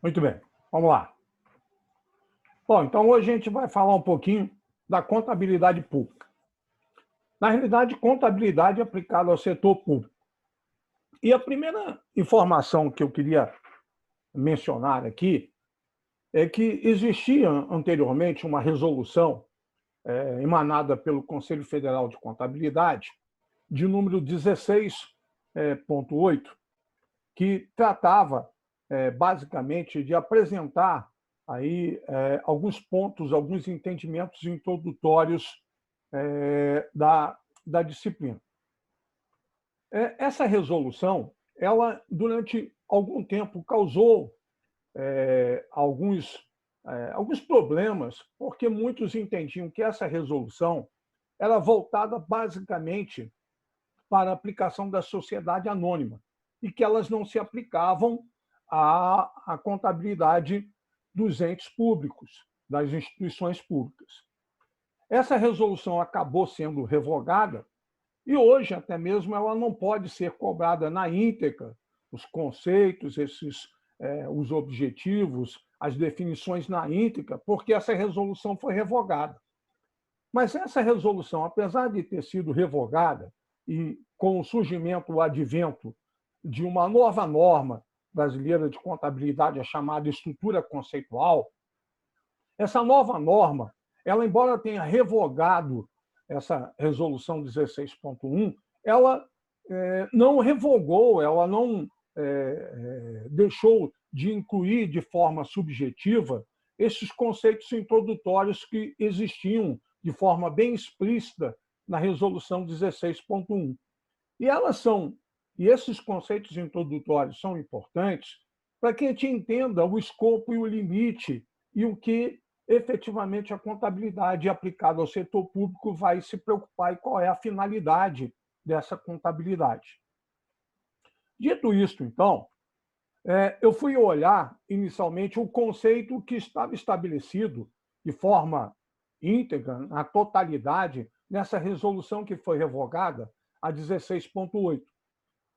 Muito bem, vamos lá. Bom, então hoje a gente vai falar um pouquinho da contabilidade pública. Na realidade, contabilidade aplicada ao setor público. E a primeira informação que eu queria mencionar aqui é que existia anteriormente uma resolução emanada pelo Conselho Federal de Contabilidade, de número 16.8, que tratava basicamente de apresentar aí alguns pontos, alguns entendimentos introdutórios da disciplina. Essa resolução, ela durante algum tempo causou alguns problemas, porque muitos entendiam que essa resolução era voltada basicamente para a aplicação da sociedade anônima e que elas não se aplicavam à contabilidade dos entes públicos, das instituições públicas. Essa resolução acabou sendo revogada e hoje até mesmo ela não pode ser cobrada na íntegra, os conceitos, os objetivos, as definições na íntegra, porque essa resolução foi revogada. Mas essa resolução, apesar de ter sido revogada e com o surgimento, o advento de uma nova norma brasileira de contabilidade, a chamada estrutura conceitual, essa nova norma, ela, embora tenha revogado essa resolução 16.1, ela não revogou, ela não deixou de incluir de forma subjetiva esses conceitos introdutórios que existiam de forma bem explícita na resolução 16.1. E esses conceitos introdutórios são importantes para que a gente entenda o escopo e o limite e o que efetivamente a contabilidade aplicada ao setor público vai se preocupar e qual é a finalidade dessa contabilidade. Dito isto, então, eu fui olhar inicialmente o conceito que estava estabelecido de forma íntegra, na totalidade, nessa resolução que foi revogada, a 16.8.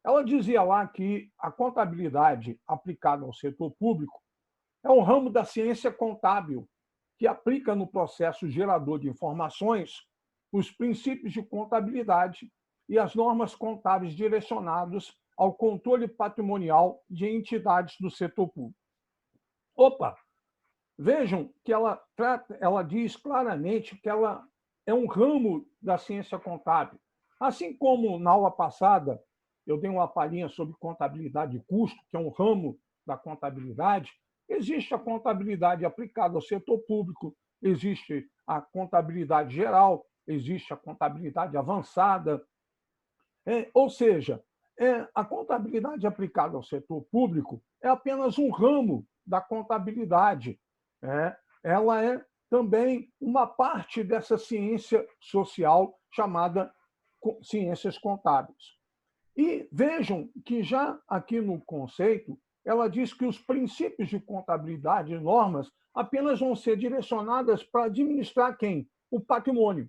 Ela dizia lá que a contabilidade aplicada ao setor público é um ramo da ciência contábil que aplica no processo gerador de informações os princípios de contabilidade e as normas contábeis direcionados ao controle patrimonial de entidades do setor público. Opa! Vejam que ela diz claramente que ela é um ramo da ciência contábil. Assim como na aula passada eu dei uma palhinha sobre contabilidade de custo, que é um ramo da contabilidade, existe a contabilidade aplicada ao setor público, existe a contabilidade geral, existe a contabilidade avançada. Ou seja, a contabilidade aplicada ao setor público é apenas um ramo da contabilidade. Ela é também uma parte dessa ciência social chamada ciências contábeis. E vejam que já aqui no conceito, ela diz que os princípios de contabilidade e normas apenas vão ser direcionadas para administrar quem? O patrimônio.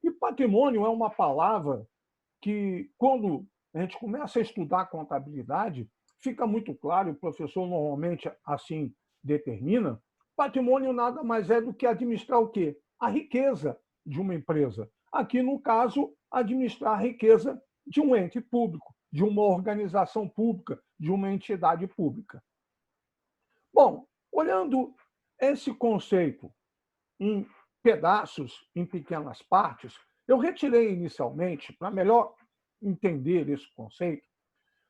E patrimônio é uma palavra que, quando a gente começa a estudar contabilidade, fica muito claro, o professor normalmente assim determina, patrimônio nada mais é do que administrar o quê? A riqueza de uma empresa. Aqui, no caso, administrar a riqueza de um ente público, de uma organização pública, de uma entidade pública. Bom, olhando esse conceito em pedaços, em pequenas partes, eu retirei inicialmente, para melhor entender esse conceito,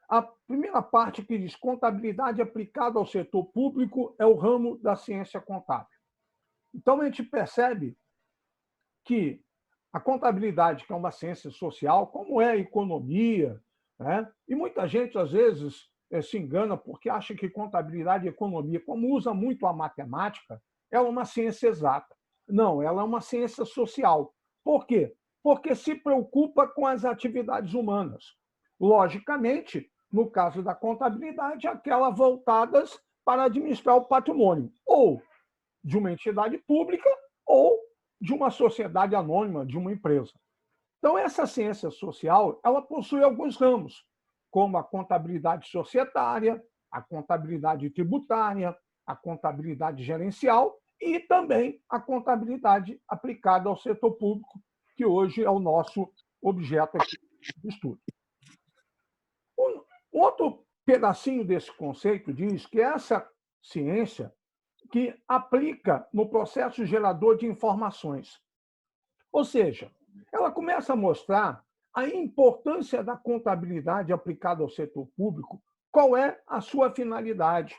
a primeira parte que diz contabilidade aplicada ao setor público é o ramo da ciência contábil. Então, a gente percebe que a contabilidade, que é uma ciência social, como é a economia, né? E muita gente, às vezes, se engana porque acha que contabilidade e economia, como usa muito a matemática, é uma ciência exata. Não, ela é uma ciência social. Por quê? Porque se preocupa com as atividades humanas. Logicamente, no caso da contabilidade, aquelas voltadas para administrar o patrimônio, ou de uma entidade pública, ou de uma sociedade anônima, de uma empresa. Então, essa ciência social, ela possui alguns ramos, como a contabilidade societária, a contabilidade tributária, a contabilidade gerencial e também a contabilidade aplicada ao setor público, que hoje é o nosso objeto aqui de estudo. Um outro pedacinho desse conceito diz que essa ciência que aplica no processo gerador de informações. Ou seja, ela começa a mostrar a importância da contabilidade aplicada ao setor público, qual é a sua finalidade.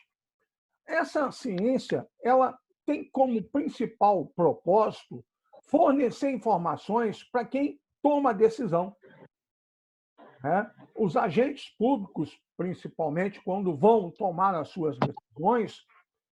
Essa ciência, ela tem como principal propósito fornecer informações para quem toma a decisão. Os agentes públicos, principalmente quando vão tomar as suas decisões,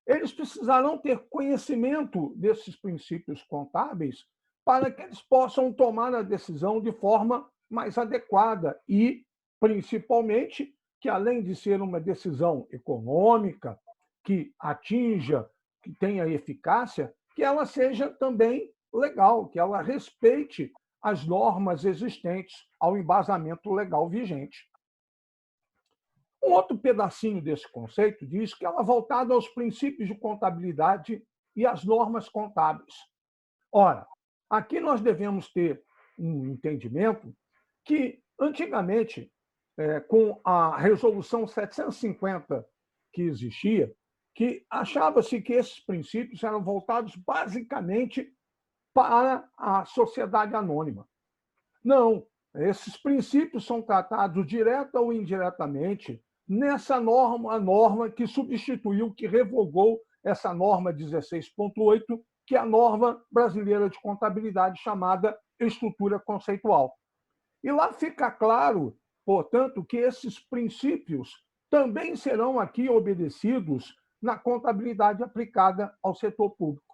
eles precisarão ter conhecimento desses princípios contábeis para que eles possam tomar a decisão de forma mais adequada e, principalmente, que além de ser uma decisão econômica, que atinja, que tenha eficácia, que ela seja também legal, que ela respeite as normas existentes ao embasamento legal vigente. Um outro pedacinho desse conceito diz que ela é voltada aos princípios de contabilidade e às normas contábeis. Ora, aqui nós devemos ter um entendimento que, antigamente, com a Resolução 750 que existia, que achava-se que esses princípios eram voltados basicamente para a sociedade anônima. Não, esses princípios são tratados direta ou indiretamente nessa norma, a norma que substituiu, que revogou essa norma 16.8, que é a norma brasileira de contabilidade chamada estrutura conceitual. E lá fica claro, portanto, que esses princípios também serão aqui obedecidos na contabilidade aplicada ao setor público.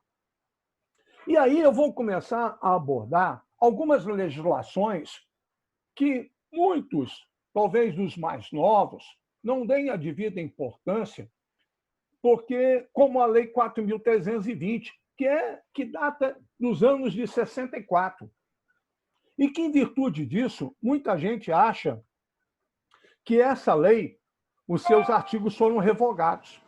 E aí eu vou começar a abordar algumas legislações que muitos, talvez dos mais novos, não deem a devida importância, porque, como a Lei 4.320, que data dos anos de 64, e que, em virtude disso, muita gente acha que essa lei, os seus artigos foram revogados.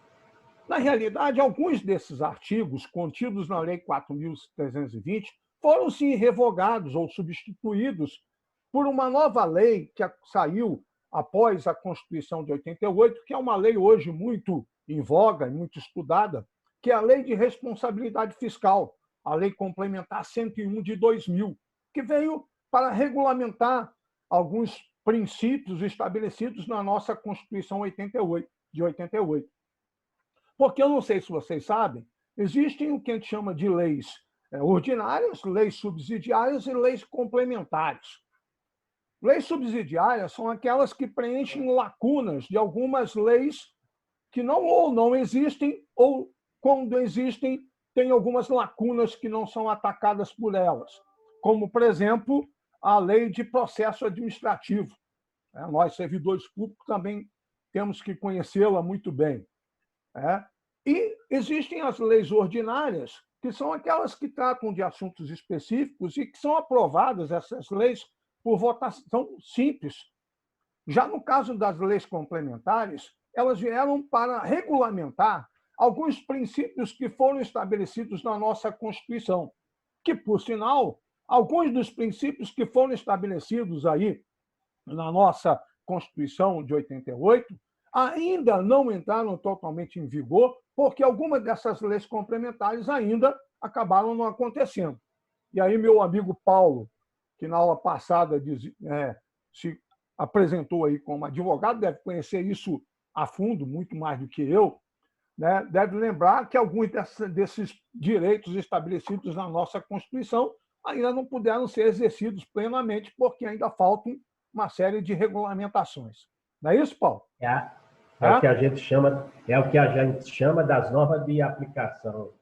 Na realidade, alguns desses artigos contidos na Lei 4.320 foram, sim, revogados ou substituídos por uma nova lei que saiu após a Constituição de 88, que é uma lei hoje muito em voga e muito estudada, que é a Lei de Responsabilidade Fiscal, a Lei Complementar 101 de 2000, que veio para regulamentar alguns princípios estabelecidos na nossa Constituição de 88. Porque eu não sei se vocês sabem, existem o que a gente chama de leis ordinárias, leis subsidiárias e leis complementares. Leis subsidiárias são aquelas que preenchem lacunas de algumas leis que não existem, ou, quando existem, tem algumas lacunas que não são atacadas por elas, como, por exemplo, a Lei de Processo Administrativo. Nós, servidores públicos, também temos que conhecê-la muito bem. E existem as leis ordinárias, que são aquelas que tratam de assuntos específicos e que são aprovadas, essas leis, por votação simples. Já no caso das leis complementares, elas vieram para regulamentar alguns princípios que foram estabelecidos na nossa Constituição, que, por sinal, alguns dos princípios que foram estabelecidos aí na nossa Constituição de 88 ainda não entraram totalmente em vigor, porque algumas dessas leis complementares ainda acabaram não acontecendo. E aí, meu amigo Paulo, que na aula passada se apresentou aí como advogado, deve conhecer isso a fundo, muito mais do que eu, né? Deve lembrar que alguns desses direitos estabelecidos na nossa Constituição ainda não puderam ser exercidos plenamente, porque ainda faltam uma série de regulamentações. Não é isso, Paulo? O que a gente chama das normas de aplicação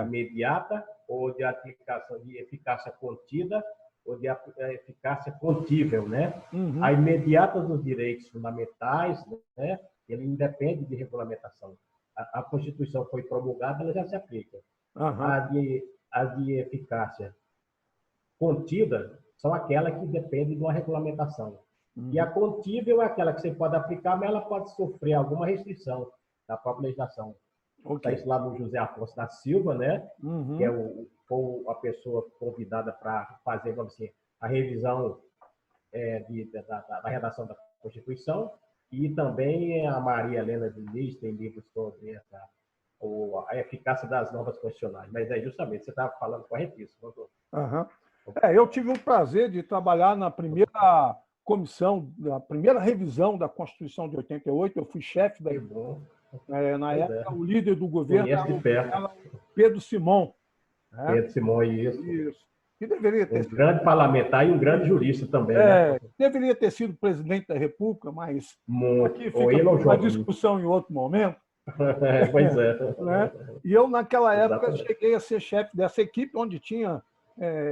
imediata, ou de aplicação de eficácia contida, ou de eficácia contível, né? Uhum. A imediata dos direitos fundamentais, né? Ele independe de regulamentação. A Constituição foi promulgada, ela já se aplica. Uhum. A de eficácia contida são aquelas que dependem de uma regulamentação. E a contível é aquela que você pode aplicar, mas ela pode sofrer alguma restrição da própria legislação. Está isso lá no José Afonso da Silva, né? Que é a pessoa convidada para fazer, vamos dizer, a revisão da redação da Constituição, e também a Maria Helena Diniz tem livros sobre a eficácia das normas constitucionais. Mas é justamente, você estava falando corretíssimo. Eu tive o prazer de trabalhar na primeira comissão, da primeira revisão da Constituição de 88, eu fui chefe da... Na época, o líder do governo era o Pedro Simão. Pedro Simão, isso. Que deveria ter sido grande parlamentar e um grande jurista também. Né? Deveria ter sido presidente da República, mas aqui fica uma discussão em outro momento. Pois é. Né? E eu, naquela época, cheguei a ser chefe dessa equipe, onde tinha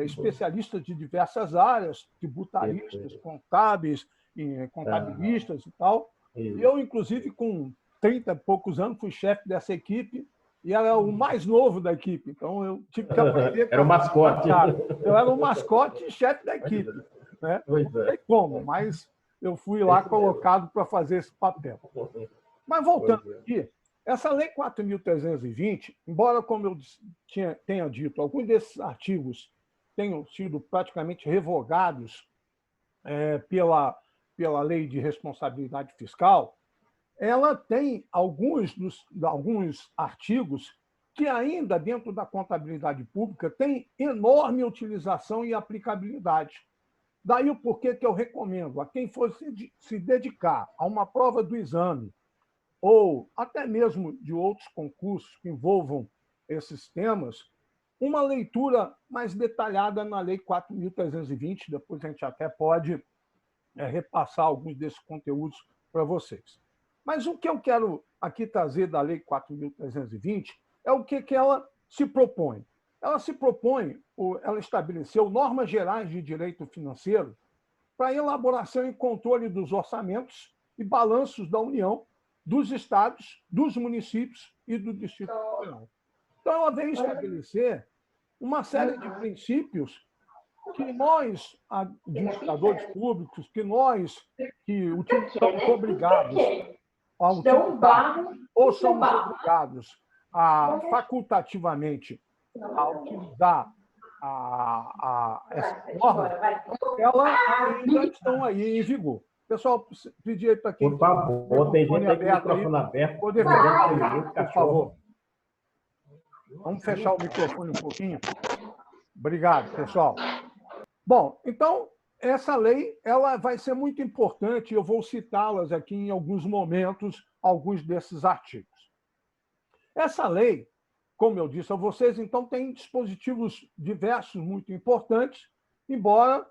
especialistas de diversas áreas, tributaristas, contábeis, contabilistas e tal. E eu, inclusive, com 30 e poucos anos, fui chefe dessa equipe, e era o mais novo da equipe, então eu tive que aprender... Era o mascote. Eu era o mascote e chefe da equipe. Né? Não sei como, mas eu fui lá colocado para fazer esse papel. Mas voltando aqui, essa Lei 4.320, embora, como eu tenha dito, alguns desses artigos tenham sido praticamente revogados pela Lei de Responsabilidade Fiscal, ela tem alguns artigos que ainda, dentro da contabilidade pública, têm enorme utilização e aplicabilidade. Daí o porquê que eu recomendo a quem for se dedicar a uma prova do exame, ou até mesmo de outros concursos que envolvam esses temas, uma leitura mais detalhada na Lei 4.320, depois a gente até pode repassar alguns desses conteúdos para vocês. Mas o que eu quero aqui trazer da Lei 4.320 é o que ela se propõe. Ela estabeleceu normas gerais de direito financeiro para elaboração e controle dos orçamentos e balanços da União, dos estados, dos municípios e do Distrito Federal. Então, ela vem estabelecer uma série de princípios que nós, administradores públicos, que estamos obrigados a utilizar, ou somos obrigados a facultativamente a utilizar essa norma, ela ainda estão aí em vigor. Pessoal, pedir aí para quem... Por favor, tem gente aí com o microfone aberto. Poder fechar, por favor. Vamos fechar o microfone um pouquinho. Obrigado, pessoal. Bom, então, essa lei ela vai ser muito importante, eu vou citá-las aqui em alguns momentos, alguns desses artigos. Essa lei, como eu disse a vocês, então tem dispositivos diversos muito importantes, embora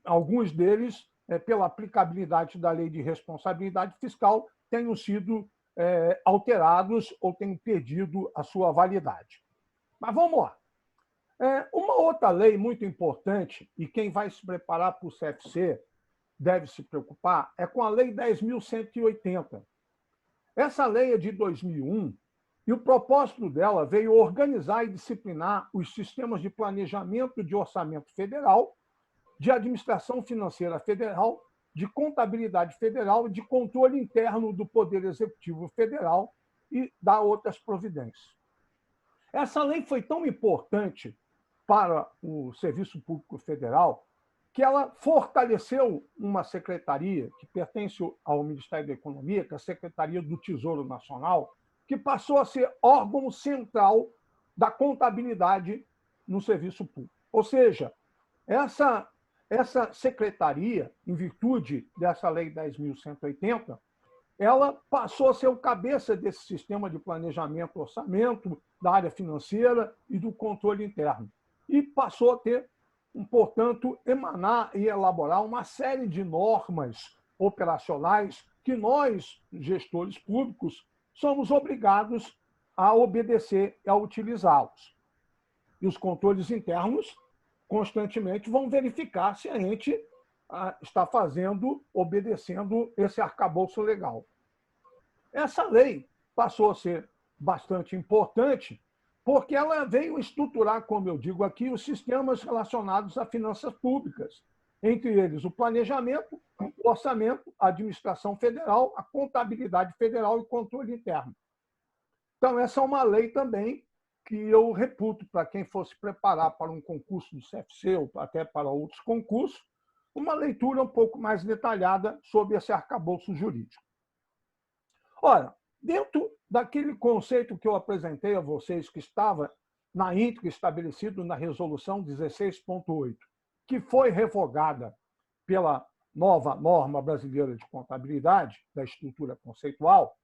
alguns deles, pela aplicabilidade da Lei de Responsabilidade Fiscal, tenham sido alterados ou tenham perdido a sua validade. Mas vamos lá. Uma outra lei muito importante, e quem vai se preparar para o CFC deve se preocupar, é com a Lei 10.180. Essa lei é de 2001, e o propósito dela veio organizar e disciplinar os sistemas de planejamento de orçamento federal, de administração financeira federal, de contabilidade federal e de controle interno do Poder Executivo Federal e dar outras providências. Essa lei foi tão importante para o Serviço Público Federal que ela fortaleceu uma secretaria que pertence ao Ministério da Economia, que é a Secretaria do Tesouro Nacional, que passou a ser órgão central da contabilidade no serviço público. Ou seja, essa secretaria, em virtude dessa Lei 10.180, ela passou a ser o cabeça desse sistema de planejamento, orçamento, da área financeira e do controle interno. E passou a ter, portanto, emanar e elaborar uma série de normas operacionais que nós, gestores públicos, somos obrigados a obedecer e a utilizá-los. E os controles internos constantemente vão verificar se a gente está obedecendo esse arcabouço legal. Essa lei passou a ser bastante importante porque ela veio estruturar, como eu digo aqui, os sistemas relacionados a finanças públicas, entre eles o planejamento, o orçamento, a administração federal, a contabilidade federal e o controle interno. Então, essa é uma lei também que eu reputo para quem fosse preparar para um concurso do CFC ou até para outros concursos, uma leitura um pouco mais detalhada sobre esse arcabouço jurídico. Ora, dentro daquele conceito que eu apresentei a vocês, que estava na íntegra estabelecido na Resolução 16.8, que foi revogada pela nova norma brasileira de contabilidade, da estrutura conceitual,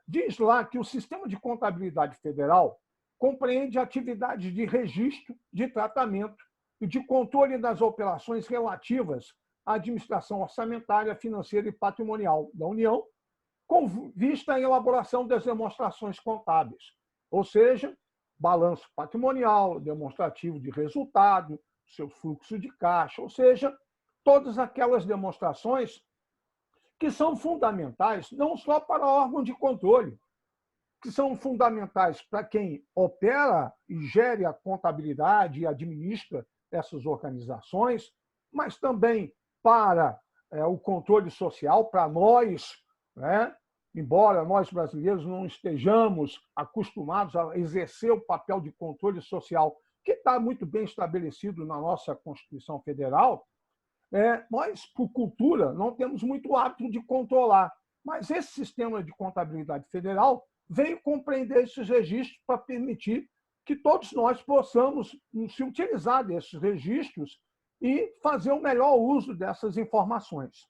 diz lá que o sistema de contabilidade federal compreende atividades de registro, de tratamento e de controle das operações relativas à administração orçamentária, financeira e patrimonial da União, com vista à elaboração das demonstrações contábeis, ou seja, balanço patrimonial, demonstrativo de resultado, seu fluxo de caixa, ou seja, todas aquelas demonstrações que são fundamentais não só para órgão de controle, que são fundamentais para quem opera e gere a contabilidade e administra essas organizações, mas também para o controle social, para nós, né? Embora nós brasileiros não estejamos acostumados a exercer o papel de controle social, que está muito bem estabelecido na nossa Constituição Federal, nós, por cultura, não temos muito hábito de controlar. Mas esse sistema de contabilidade federal veio compreender esses registros para permitir que todos nós possamos se utilizar desses registros e fazer o melhor uso dessas informações.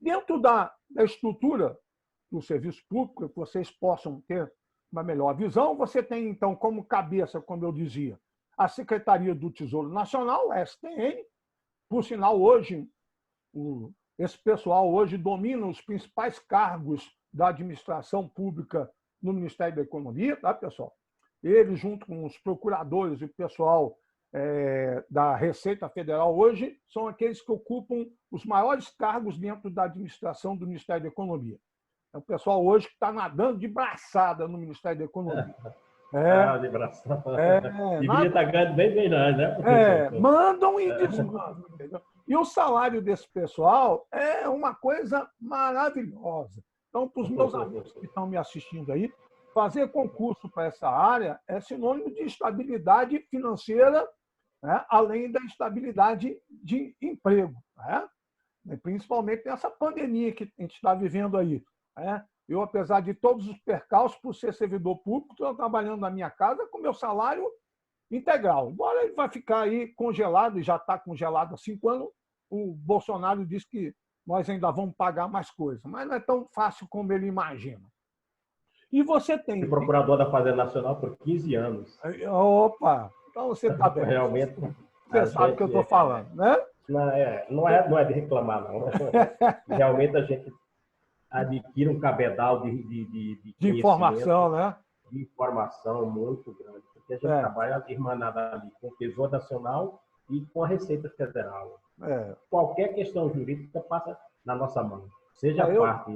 Dentro da estrutura do serviço público, que vocês possam ter uma melhor visão, você tem, então, como cabeça, como eu dizia, a Secretaria do Tesouro Nacional, a STN. Por sinal, hoje, esse pessoal hoje domina os principais cargos da administração pública no Ministério da Economia, tá, pessoal? Eles, junto com os procuradores e o pessoal da Receita Federal hoje, são aqueles que ocupam os maiores cargos dentro da administração do Ministério da Economia. É o pessoal hoje que está nadando de braçada no Ministério da Economia. De braçada. Deveria estar ganhando bem melhor, né? Mandam e desmandam. E o salário desse pessoal é uma coisa maravilhosa. Então, para os meus amigos que estão me assistindo aí, fazer concurso para essa área é sinônimo de estabilidade financeira, né? Além da estabilidade de emprego, né? Principalmente nessa pandemia que a gente está vivendo aí. Eu, apesar de todos os percalços, por ser servidor público, estou trabalhando na minha casa com meu salário integral. Embora ele vai ficar aí congelado, e já está congelado há 5 anos, o Bolsonaro diz que nós ainda vamos pagar mais coisa, mas não é tão fácil como ele imagina. E você tem... Fui procurador da Fazenda Nacional por 15 anos. Opa! Então você está bem. Realmente... Você sabe o que eu estou falando, né? Não é de reclamar, não. Realmente a gente adquire um cabedal de informação, né? De informação muito grande, porque a gente trabalha irmanada ali com o Tesouro Nacional e com a Receita Federal. Qualquer questão jurídica passa na nossa mão, seja a parte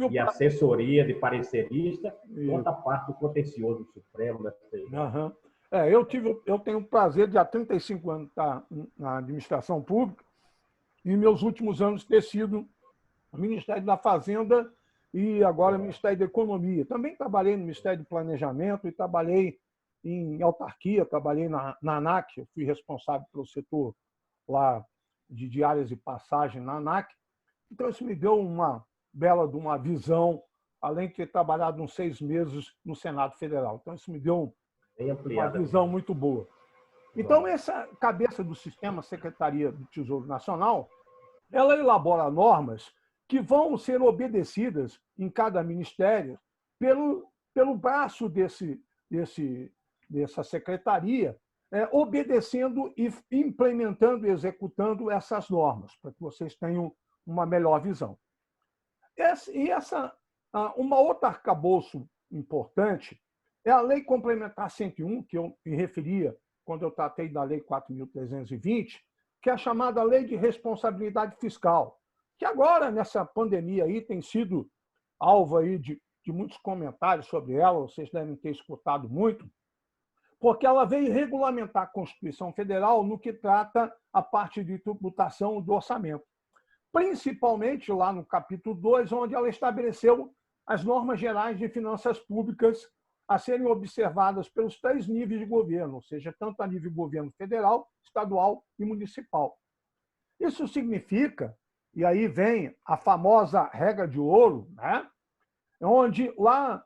de assessoria, de parecerista, quanto a parte do contencioso do Supremo. Eu tenho o prazer de há 35 anos estar na administração pública e meus últimos anos ter sido o Ministério da Fazenda e agora o Ministério da Economia. Também trabalhei no Ministério do Planejamento e trabalhei em autarquia, trabalhei na ANAC, eu fui responsável pelo setor lá de diárias e passagem na ANAC. Então, isso me deu uma bela de uma visão, além de ter trabalhado uns 6 meses no Senado Federal. Então, isso me deu uma visão muito boa. Então, essa cabeça do sistema Secretaria do Tesouro Nacional, ela elabora normas que vão ser obedecidas em cada ministério pelo braço dessa secretaria, obedecendo e implementando e executando essas normas, para que vocês tenham uma melhor visão. Uma outra arcabouço importante é a Lei Complementar 101, que eu me referia quando eu tratei da Lei 4.320, que é a chamada Lei de Responsabilidade Fiscal, que agora, nessa pandemia aí, tem sido alvo aí de muitos comentários sobre ela, vocês devem ter escutado muito, porque ela veio regulamentar a Constituição Federal no que trata a parte de tributação do orçamento. Principalmente lá no capítulo 2, onde ela estabeleceu as normas gerais de finanças públicas a serem observadas pelos 3 níveis de governo, ou seja, tanto a nível de governo federal, estadual e municipal. Isso significa, e aí vem a famosa regra de ouro, né? Onde lá,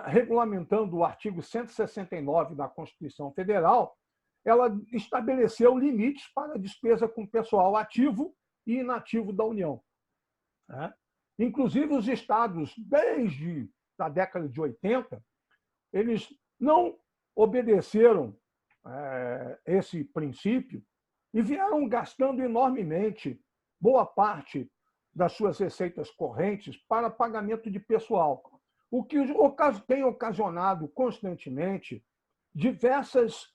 regulamentando o artigo 169 da Constituição Federal, ela estabeleceu limites para a despesa com pessoal ativo e inativo da União. Né? Inclusive, os estados, desde a década de 80, eles não obedeceram esse princípio e vieram gastando enormemente boa parte das suas receitas correntes para pagamento de pessoal, o que tem ocasionado constantemente diversas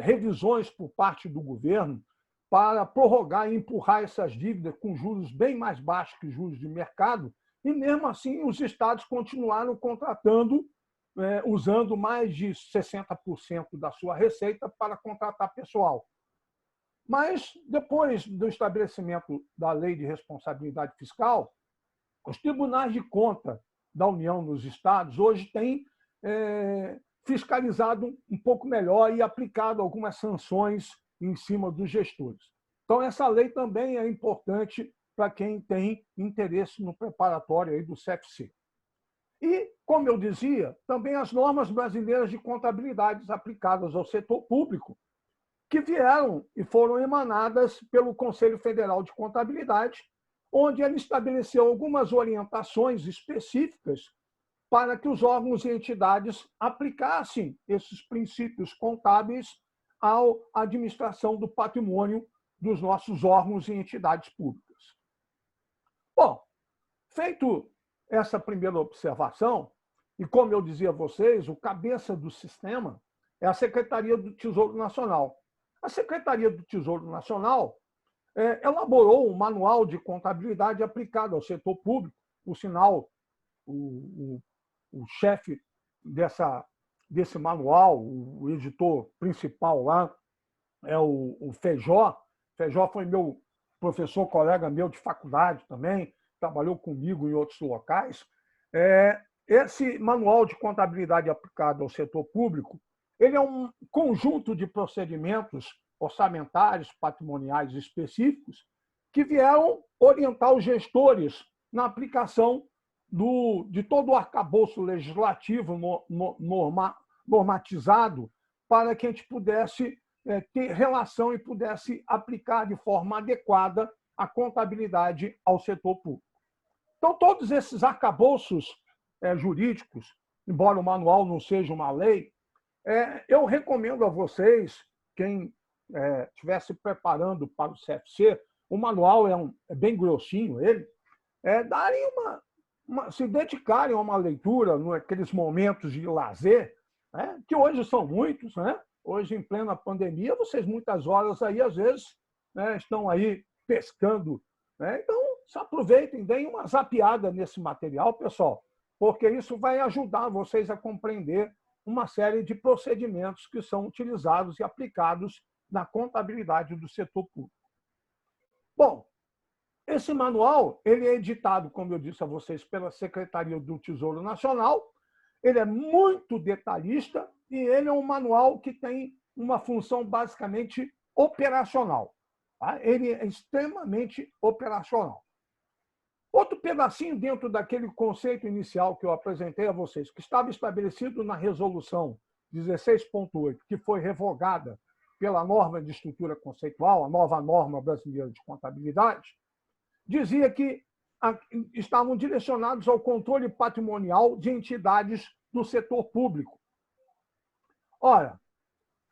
revisões por parte do governo para prorrogar e empurrar essas dívidas com juros bem mais baixos que os juros de mercado, e mesmo assim os estados continuaram contratando, usando mais de 60% da sua receita para contratar pessoal. Mas, depois do estabelecimento da Lei de Responsabilidade Fiscal, os tribunais de conta da União nos estados hoje têm fiscalizado um pouco melhor e aplicado algumas sanções em cima dos gestores. Então, essa lei também é importante para quem tem interesse no preparatório aí do CFC. E, como eu dizia, também as normas brasileiras de contabilidade aplicadas ao setor público, que vieram e foram emanadas pelo Conselho Federal de Contabilidade, onde ele estabeleceu algumas orientações específicas para que os órgãos e entidades aplicassem esses princípios contábeis à administração do patrimônio dos nossos órgãos e entidades públicas. Bom, feito essa primeira observação, e como eu dizia a vocês, o cabeça do sistema é a Secretaria do Tesouro Nacional. A Secretaria do Tesouro Nacional elaborou um manual de contabilidade aplicado ao setor público. Por sinal, o chefe desse manual, o editor principal lá, é o Feijó. Feijó foi meu professor, colega meu de faculdade também, trabalhou comigo em outros locais. Esse manual de contabilidade aplicado ao setor público, ele é um conjunto de procedimentos orçamentários, patrimoniais específicos, que vieram orientar os gestores na aplicação de todo o arcabouço legislativo normatizado para que a gente pudesse ter relação e pudesse aplicar de forma adequada a contabilidade ao setor público. Então, todos esses arcabouços jurídicos, embora o manual não seja uma lei, eu recomendo a vocês, quem estiver se preparando para o CFC, o manual é bem grossinho, darem se dedicarem a uma leitura naqueles momentos de lazer, né, que hoje são muitos, né? Hoje, em plena pandemia, vocês muitas horas aí, às vezes, né, estão aí pescando, né? Então, se aproveitem, deem uma zapeada nesse material, pessoal, porque isso vai ajudar vocês a compreender uma série de procedimentos que são utilizados e aplicados na contabilidade do setor público. Bom, esse manual ele é editado, como eu disse a vocês, pela Secretaria do Tesouro Nacional. Ele é muito detalhista e ele é um manual que tem uma função basicamente operacional. Tá? Ele é extremamente operacional. Outro pedacinho dentro daquele conceito inicial que eu apresentei a vocês, que estava estabelecido na Resolução 16.8, que foi revogada pela norma de estrutura conceitual, a nova norma brasileira de contabilidade, dizia que estavam direcionados ao controle patrimonial de entidades do setor público. Ora,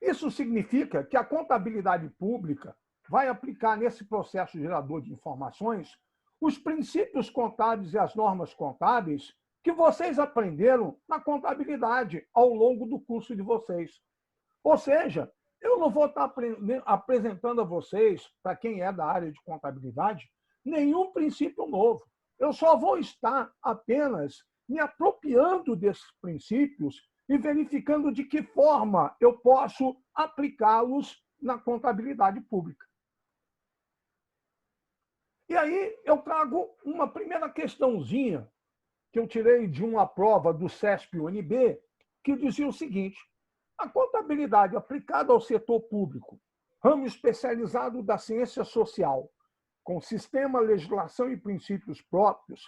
isso significa que a contabilidade pública vai aplicar nesse processo gerador de informações os princípios contábeis e as normas contábeis que vocês aprenderam na contabilidade ao longo do curso de vocês. Ou seja, eu não vou estar apresentando a vocês, para quem é da área de contabilidade, nenhum princípio novo. Eu só vou estar apenas me apropriando desses princípios e verificando de que forma eu posso aplicá-los na contabilidade pública. E aí eu trago uma primeira questãozinha que eu tirei de uma prova do CESP-UNB, que dizia o seguinte: a contabilidade aplicada ao setor público, ramo especializado da ciência social, com sistema, legislação e princípios próprios,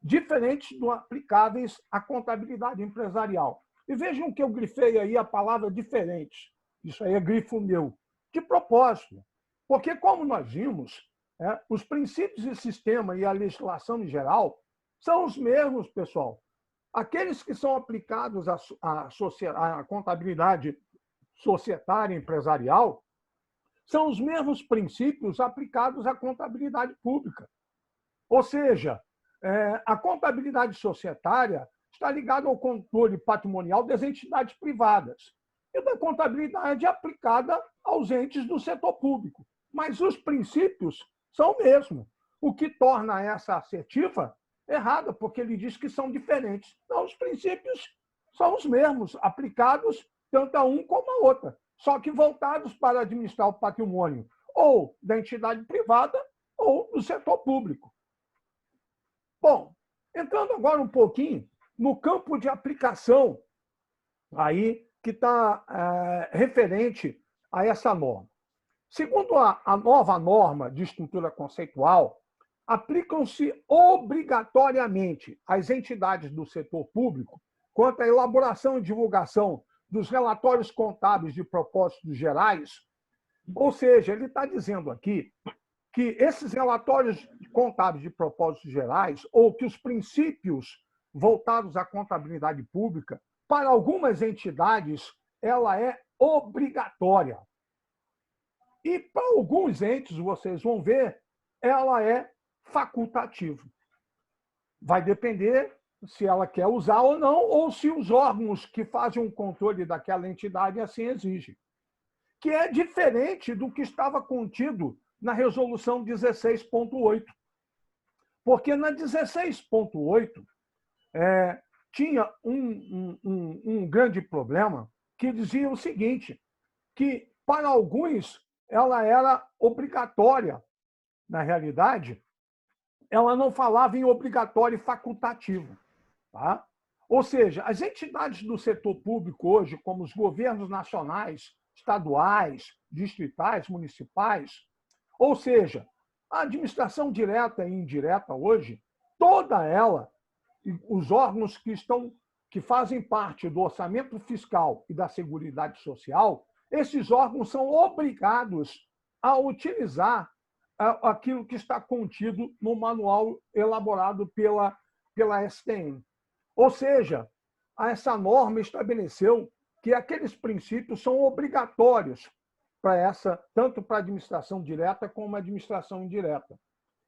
diferentes do aplicáveis à contabilidade empresarial. E vejam que eu grifei aí a palavra diferente. Isso aí é grifo meu, de propósito. Porque, como nós vimos, os princípios e sistema e a legislação em geral são os mesmos, pessoal. Aqueles que são aplicados à contabilidade societária empresarial são os mesmos princípios aplicados à contabilidade pública. Ou seja, a contabilidade societária está ligada ao controle patrimonial das entidades privadas e da contabilidade aplicada aos entes do setor público. Mas os princípios são o mesmo, o que torna essa assertiva errada, porque ele diz que são diferentes. Não, os princípios são os mesmos, aplicados tanto a um como a outra, só que voltados para administrar o patrimônio ou da entidade privada ou do setor público. Bom, entrando agora um pouquinho no campo de aplicação aí que está referente a essa norma. Segundo a nova norma de estrutura conceitual, aplicam-se obrigatoriamente às entidades do setor público quanto à elaboração e divulgação dos relatórios contábeis de propósitos gerais, ou seja, ele está dizendo aqui que esses relatórios contábeis de propósitos gerais, ou que os princípios voltados à contabilidade pública, para algumas entidades, ela é obrigatória. E para alguns entes, vocês vão ver, ela é facultativa. Vai depender se ela quer usar ou não, ou se os órgãos que fazem o controle daquela entidade assim exigem. Que é diferente do que estava contido na resolução 16.8. Porque na 16.8 tinha um grande problema que dizia o seguinte, que para alguns ela era obrigatória. Na realidade, ela não falava em obrigatório e facultativo. Tá? Ou seja, as entidades do setor público hoje, como os governos nacionais, estaduais, distritais, municipais, ou seja, a administração direta e indireta hoje, toda ela, os órgãos que fazem parte do orçamento fiscal e da Seguridade Social, esses órgãos são obrigados a utilizar aquilo que está contido no manual elaborado pela STN. Ou seja, essa norma estabeleceu que aqueles princípios são obrigatórios tanto para a administração direta como a administração indireta.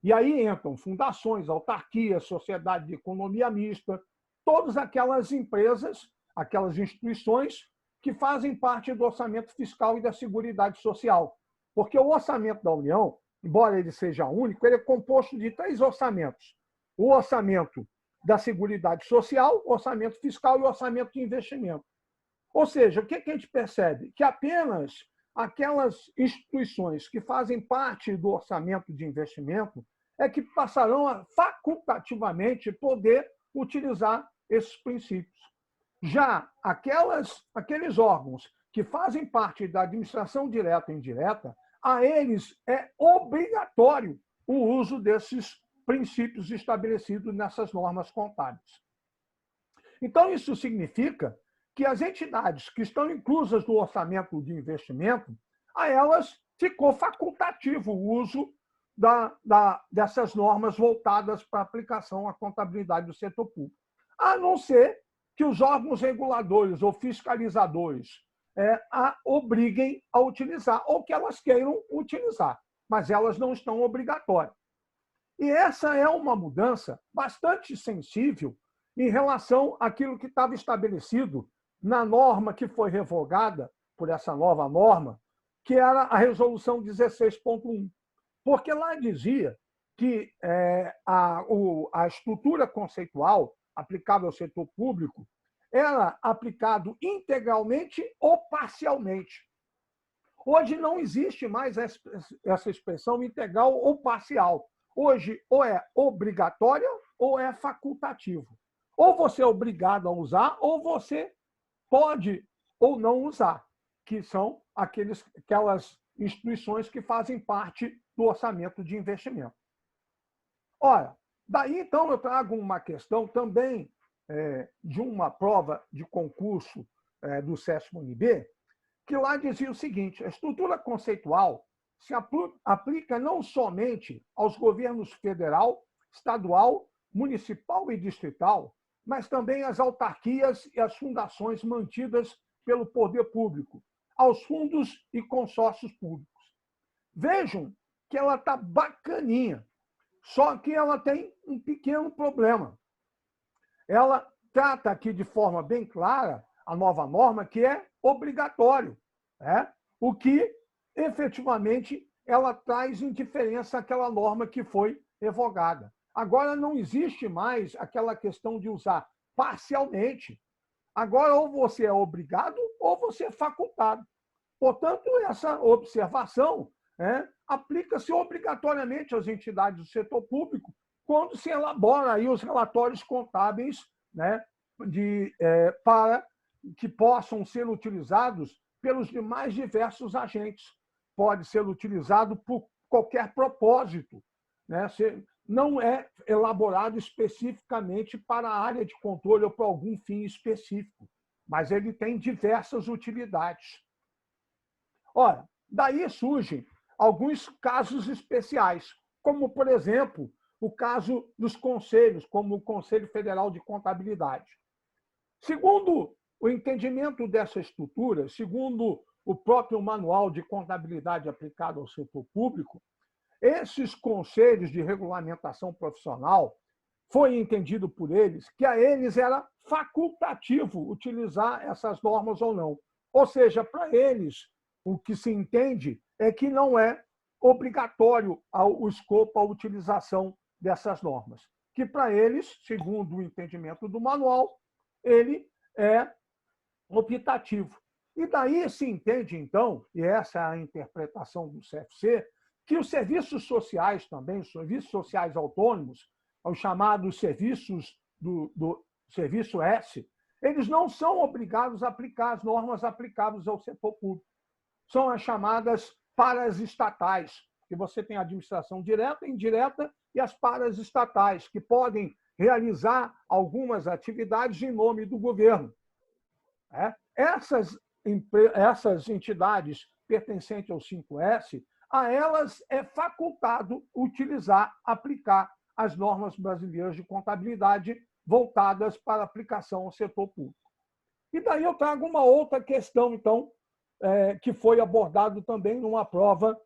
E aí entram fundações, autarquias, sociedade de economia mista, todas aquelas empresas, aquelas instituições que fazem parte do orçamento fiscal e da Seguridade Social. Porque o orçamento da União, embora ele seja único, ele é composto de 3 orçamentos. O orçamento da Seguridade Social, o orçamento fiscal e o orçamento de investimento. Ou seja, o que a gente percebe? Que apenas aquelas instituições que fazem parte do orçamento de investimento é que passarão a facultativamente poder utilizar esses princípios. Já aqueles órgãos que fazem parte da administração direta e indireta, a eles é obrigatório o uso desses princípios estabelecidos nessas normas contábeis. Então, isso significa que as entidades que estão inclusas no orçamento de investimento, a elas ficou facultativo o uso dessas normas voltadas para a aplicação à contabilidade do setor público, a não ser que os órgãos reguladores ou fiscalizadores a obriguem a utilizar, ou que elas queiram utilizar, mas elas não estão obrigatórias. E essa é uma mudança bastante sensível em relação àquilo que estava estabelecido na norma que foi revogada por essa nova norma, que era a resolução 16.1. Porque lá dizia que a estrutura conceitual aplicável ao setor público era aplicado integralmente ou parcialmente. Hoje não existe mais essa expressão integral ou parcial. Hoje, ou é obrigatória ou é facultativo. Ou você é obrigado a usar, ou você pode ou não usar, que são aquelas instituições que fazem parte do orçamento de investimento. Ora, daí então eu trago uma questão também de uma prova de concurso do SESP-UNB, que lá dizia o seguinte: a estrutura conceitual se aplica não somente aos governos federal, estadual, municipal e distrital, mas também às autarquias e às fundações mantidas pelo poder público, aos fundos e consórcios públicos. Vejam que ela está bacaninha, só que ela tem um pequeno problema. Ela trata aqui de forma bem clara a nova norma, que é obrigatório, o que efetivamente ela traz em diferença àquela norma que foi revogada. Agora não existe mais aquela questão de usar parcialmente. Agora ou você é obrigado ou você é facultado. Portanto, essa observação aplica-se obrigatoriamente às entidades do setor público quando se elabora aí os relatórios contábeis para que possam ser utilizados pelos demais diversos agentes. Pode ser utilizado por qualquer propósito, não é elaborado especificamente para a área de controle ou para algum fim específico, mas ele tem diversas utilidades. Ora, daí surgem alguns casos especiais, como, por exemplo, o caso dos conselhos, como o Conselho Federal de Contabilidade. Segundo o entendimento dessa estrutura, segundo o próprio Manual de Contabilidade aplicado ao setor público, esses conselhos de regulamentação profissional, foi entendido por eles que a eles era facultativo utilizar essas normas ou não. Ou seja, para eles, o que se entende é que não é obrigatório o escopo, a utilização dessas normas. Que para eles, segundo o entendimento do manual, ele é optativo. E daí se entende, então, e essa é a interpretação do CFC, que os serviços sociais também, os serviços sociais autônomos, os chamados serviços do Serviço S, eles não são obrigados a aplicar as normas aplicáveis ao setor público. São as chamadas paraestatais, que você tem a administração direta, indireta e as paraestatais, que podem realizar algumas atividades em nome do governo. Essas entidades pertencentes ao 5S, a elas é facultado utilizar, aplicar as normas brasileiras de contabilidade voltadas para aplicação ao setor público. E daí eu trago uma outra questão, então, que foi abordado também numa prova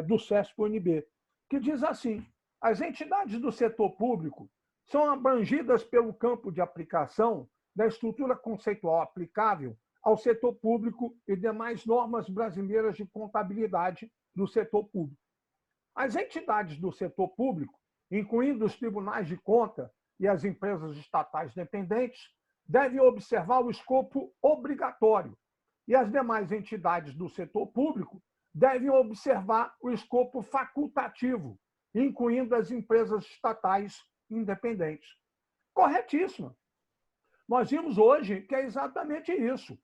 do SESP-UNB, que diz assim: as entidades do setor público são abrangidas pelo campo de aplicação da estrutura conceitual aplicável ao setor público e demais normas brasileiras de contabilidade do setor público. As entidades do setor público, incluindo os tribunais de conta e as empresas estatais dependentes, devem observar o escopo obrigatório, e as demais entidades do setor público devem observar o escopo facultativo, incluindo as empresas estatais independentes. Corretíssimo. Nós vimos hoje que é exatamente isso.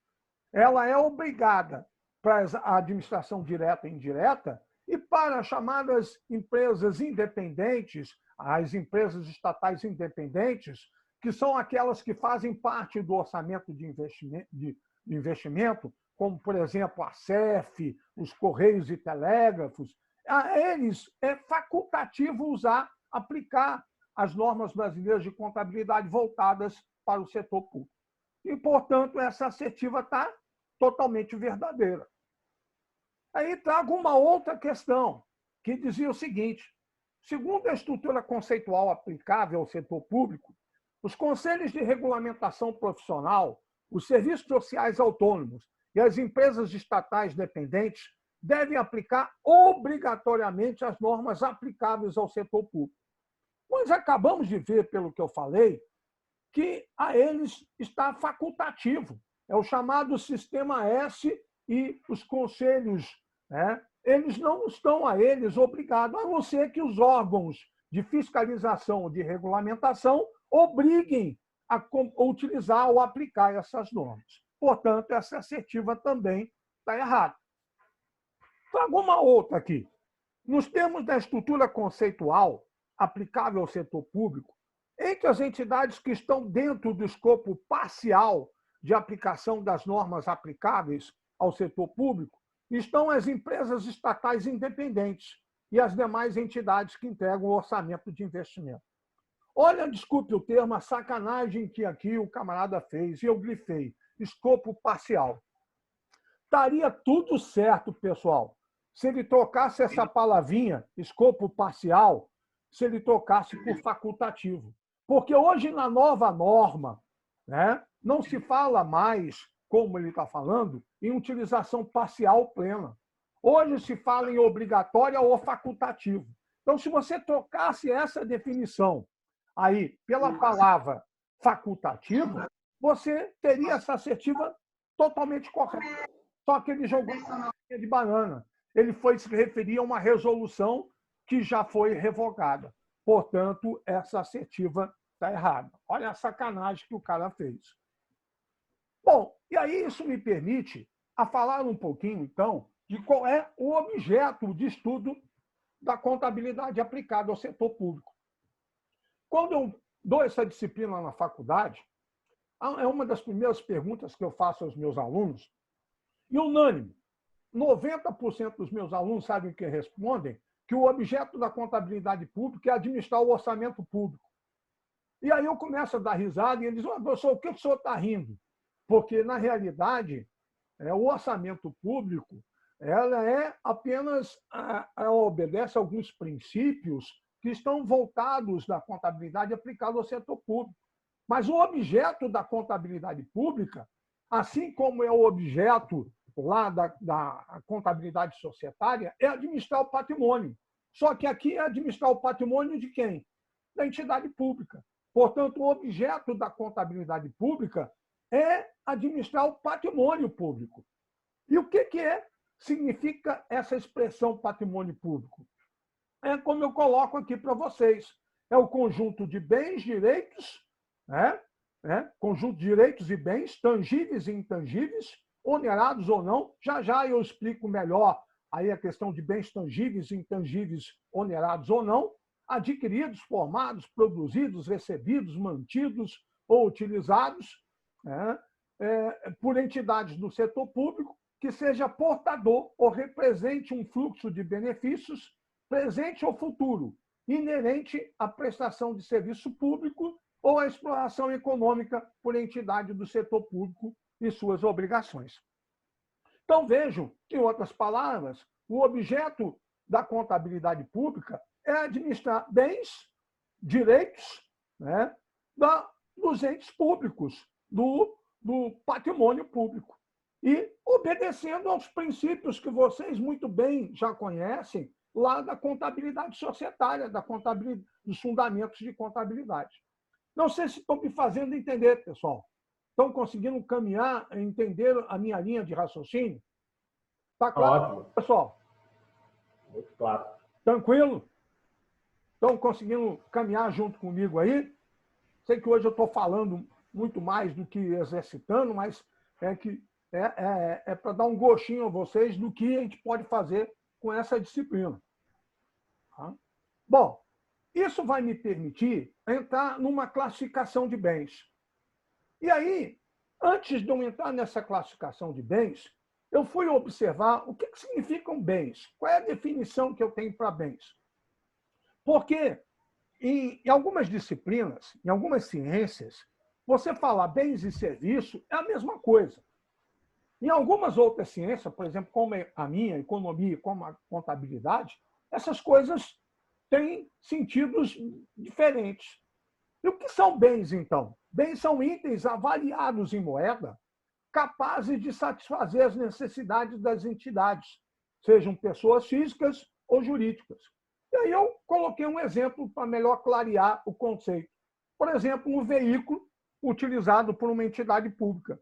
Ela é obrigada para a administração direta e indireta e para as chamadas empresas independentes, as empresas estatais independentes, que são aquelas que fazem parte do orçamento de investimento, como, por exemplo, a CEF, os Correios e Telégrafos. A eles é facultativo aplicar as normas brasileiras de contabilidade voltadas para o setor público. E, portanto, essa assertiva está totalmente verdadeira. Aí trago uma outra questão, que dizia o seguinte: segundo a estrutura conceitual aplicável ao setor público, os conselhos de regulamentação profissional, os serviços sociais autônomos e as empresas estatais dependentes devem aplicar obrigatoriamente as normas aplicáveis ao setor público. Nós acabamos de ver, pelo que eu falei, que a eles está facultativo. É o chamado Sistema S e os conselhos, eles não estão a eles obrigados, a não ser que os órgãos de fiscalização ou de regulamentação obriguem utilizar ou aplicar essas normas. Portanto, essa assertiva também está errada. Trago uma outra aqui. Nos termos da estrutura conceitual aplicável ao setor público, entre as entidades que estão dentro do escopo parcial de aplicação das normas aplicáveis ao setor público, estão as empresas estatais independentes e as demais entidades que entregam o orçamento de investimento. Olha, desculpe o termo, a sacanagem que aqui o camarada fez, e eu grifei, escopo parcial. Estaria tudo certo, pessoal, se ele trocasse essa palavrinha, escopo parcial, se ele trocasse por facultativo. Porque hoje, na nova norma, né, não se fala mais, como ele está falando, em utilização parcial plena. Hoje se fala em obrigatória ou facultativo. Então, se você trocasse essa definição aí pela palavra facultativo, você teria essa assertiva totalmente correta. Só que ele jogou de banana. Ele foi se referir a uma resolução que já foi revogada. Portanto, essa assertiva está errada. Olha a sacanagem que o cara fez. Bom, e aí isso me permite a falar um pouquinho, então, de qual é o objeto de estudo da contabilidade aplicada ao setor público. Quando eu dou essa disciplina na faculdade, é uma das primeiras perguntas que eu faço aos meus alunos, e unânime, 90% dos meus alunos sabem o que respondem, que o objeto da contabilidade pública é administrar o orçamento público. E aí eu começo a dar risada e eles dizem, professor, o que o senhor está rindo? Porque, na realidade, o orçamento público ela é apenas, ela obedece a alguns princípios que estão voltados da contabilidade aplicada ao setor público. Mas o objeto da contabilidade pública, assim como é o objeto lá da contabilidade societária, é administrar o patrimônio. Só que aqui é administrar o patrimônio de quem? Da entidade pública. Portanto, o objeto da contabilidade pública é administrar o patrimônio público. E o que significa essa expressão patrimônio público? É como eu coloco aqui para vocês. É o conjunto de bens, direitos, conjunto de direitos e bens, tangíveis e intangíveis, onerados ou não. Já já eu explico melhor aí a questão de bens tangíveis e intangíveis, onerados ou não, adquiridos, formados, produzidos, recebidos, mantidos ou utilizados por entidades do setor público que seja portador ou represente um fluxo de benefícios presente ou futuro, inerente à prestação de serviço público ou à exploração econômica por entidade do setor público e suas obrigações. Então, vejam, em outras palavras, o objeto da contabilidade pública é administrar bens, direitos dos entes públicos, do patrimônio público. E obedecendo aos princípios que vocês muito bem já conhecem, lá da contabilidade societária, dos fundamentos de contabilidade. Não sei se estão me fazendo entender, pessoal. Estão conseguindo caminhar, entender a minha linha de raciocínio? Está claro, ótimo, pessoal? Muito claro. Tranquilo? Estão conseguindo caminhar junto comigo aí? Sei que hoje eu estou falando muito mais do que exercitando, mas é para dar um gostinho a vocês do que a gente pode fazer com essa disciplina. Tá? Bom, isso vai me permitir entrar numa classificação de bens. E aí, antes de eu entrar nessa classificação de bens, eu fui observar o que significam bens. Qual é a definição que eu tenho para bens? Porque em algumas disciplinas, em algumas ciências, você falar bens e serviço é a mesma coisa. Em algumas outras ciências, por exemplo, como a minha, economia, como a contabilidade, essas coisas têm sentidos diferentes. E o que são bens, então? Bens são itens avaliados em moeda, capazes de satisfazer as necessidades das entidades, sejam pessoas físicas ou jurídicas. E aí eu coloquei um exemplo para melhor clarear o conceito. Por exemplo, um veículo utilizado por uma entidade pública.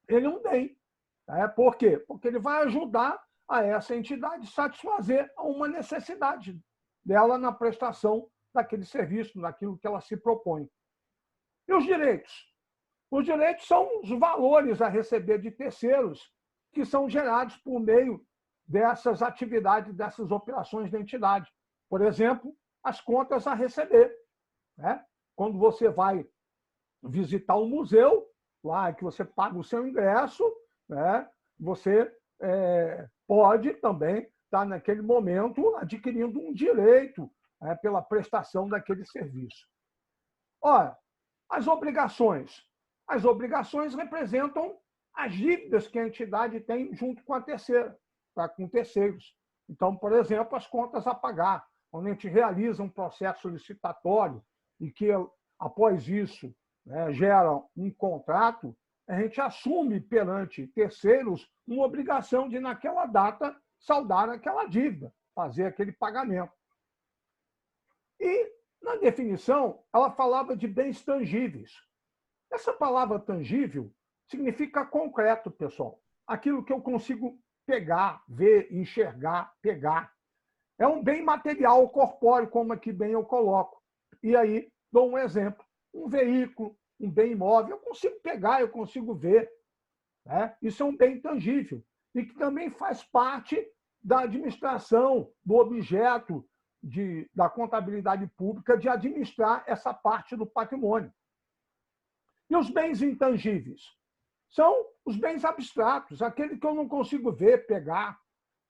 Ele é um bem. Por quê? Porque ele vai ajudar a essa entidade satisfazer uma necessidade dela na prestação daquele serviço, naquilo que ela se propõe. E os direitos? Os direitos são os valores a receber de terceiros que são gerados por meio dessas atividades, dessas operações da entidade. Por exemplo, as contas a receber, né? Quando você vai visitar um museu, lá que você paga o seu ingresso, né? Você pode também estar, naquele momento, adquirindo um direito pela prestação daquele serviço. Ora, as obrigações. As obrigações representam as dívidas que a entidade tem junto com a terceira, com terceiros. Então, por exemplo, as contas a pagar. Quando a gente realiza um processo licitatório e que, após isso, gera um contrato, a gente assume perante terceiros uma obrigação de, naquela data, saldar aquela dívida, fazer aquele pagamento. E, na definição, ela falava de bens tangíveis. Essa palavra tangível significa concreto, pessoal. Aquilo que eu consigo pegar, ver, enxergar, pegar. É um bem material, corpóreo, como aqui bem eu coloco. E aí, dou um exemplo. Um veículo, um bem imóvel, eu consigo pegar, eu consigo ver. Né? Isso é um bem tangível. E que também faz parte da administração, do objeto da contabilidade pública, de administrar essa parte do patrimônio. E os bens intangíveis? São os bens abstratos, aquele que eu não consigo ver, pegar.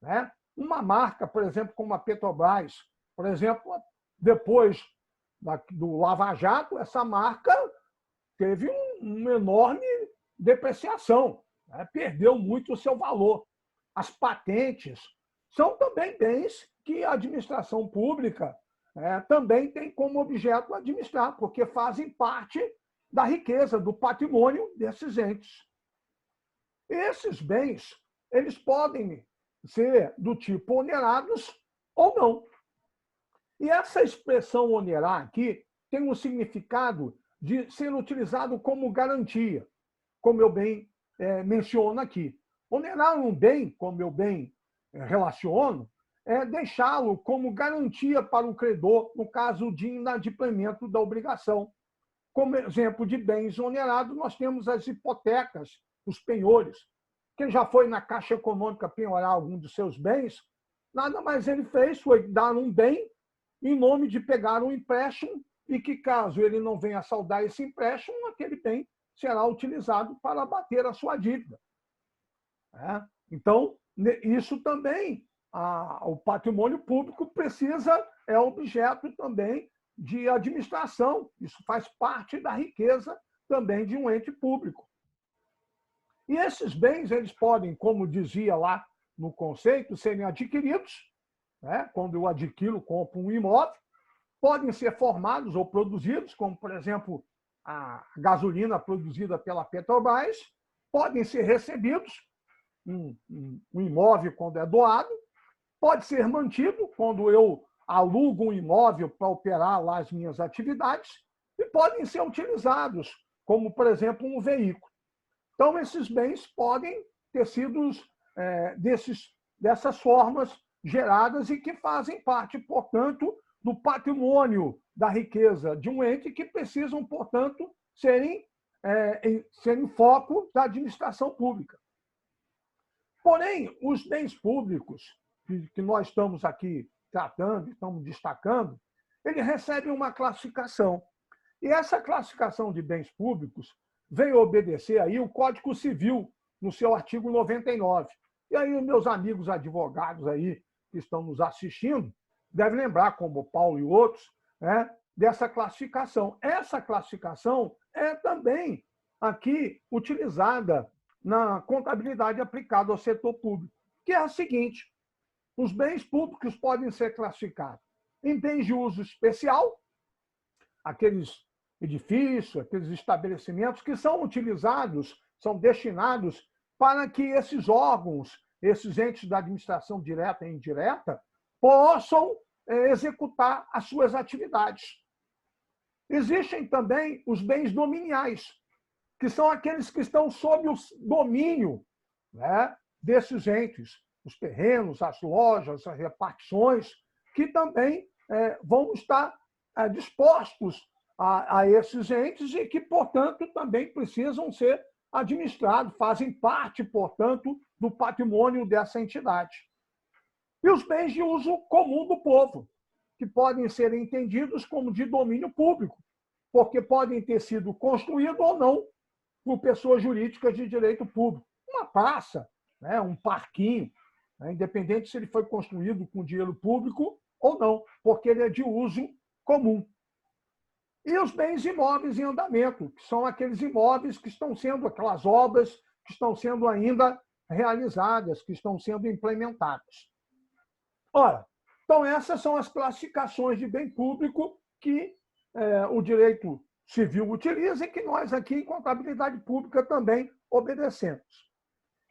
Né? Uma marca, por exemplo, como a Petrobras, por exemplo, depois do Lava Jato, essa marca teve uma enorme depreciação, né? Perdeu muito o seu valor. As patentes são também bens que a administração pública também tem como objeto administrar, porque fazem parte da riqueza, do patrimônio desses entes. Esses bens, eles podem ser do tipo onerados ou não. E essa expressão onerar aqui tem um significado de ser utilizado como garantia, como eu bem menciono aqui. Onerar um bem, como eu bem relaciono, é deixá-lo como garantia para o credor no caso de inadimplemento da obrigação. Como exemplo de bens onerados, nós temos as hipotecas, os penhores. Quem já foi na Caixa Econômica penhorar algum dos seus bens, nada mais ele fez foi dar um bem em nome de pegar um empréstimo e que, caso ele não venha saldar esse empréstimo, aquele bem será utilizado para abater a sua dívida. Então, isso também, o patrimônio público precisa, é objeto também de administração. Isso faz parte da riqueza também de um ente público. E esses bens, eles podem, como dizia lá no conceito, serem adquiridos, quando eu adquiro, compro um imóvel, podem ser formados ou produzidos, como, por exemplo, a gasolina produzida pela Petrobras, podem ser recebidos, um imóvel quando é doado, pode ser mantido quando eu alugo um imóvel para operar lá as minhas atividades, e podem ser utilizados, como, por exemplo, um veículo. Então, esses bens podem ter sido dessas formas geradas e que fazem parte, portanto, do patrimônio da riqueza de um ente que precisam, portanto, serem foco da administração pública. Porém, os bens públicos que nós estamos aqui tratando, estamos destacando, ele recebe uma classificação. E essa classificação de bens públicos veio obedecer aí o Código Civil, no seu artigo 99. E aí, meus amigos advogados aí que estão nos assistindo, devem lembrar, como o Paulo e outros, dessa classificação. Essa classificação é também aqui utilizada na contabilidade aplicada ao setor público, que é a seguinte: os bens públicos podem ser classificados em bens de uso especial, aqueles edifícios, aqueles estabelecimentos que são utilizados, são destinados para que esses órgãos, esses entes da administração direta e indireta, possam executar as suas atividades. Existem também os bens dominiais, que são aqueles que estão sob o domínio desses entes, os terrenos, as lojas, as repartições, que também vão estar dispostos a esses entes e que, portanto, também precisam ser administrados, fazem parte, portanto, do patrimônio dessa entidade. E os bens de uso comum do povo, que podem ser entendidos como de domínio público, porque podem ter sido construídos ou não por pessoas jurídicas de direito público. Uma praça, né, um parquinho, né, independente se ele foi construído com dinheiro público ou não, porque ele é de uso comum. E os bens imóveis em andamento, que são aqueles imóveis que estão sendo, aquelas obras que estão sendo ainda realizadas, que estão sendo implementadas. Ora, então essas são as classificações de bem público que o direito civil utiliza e que nós aqui em contabilidade pública também obedecemos.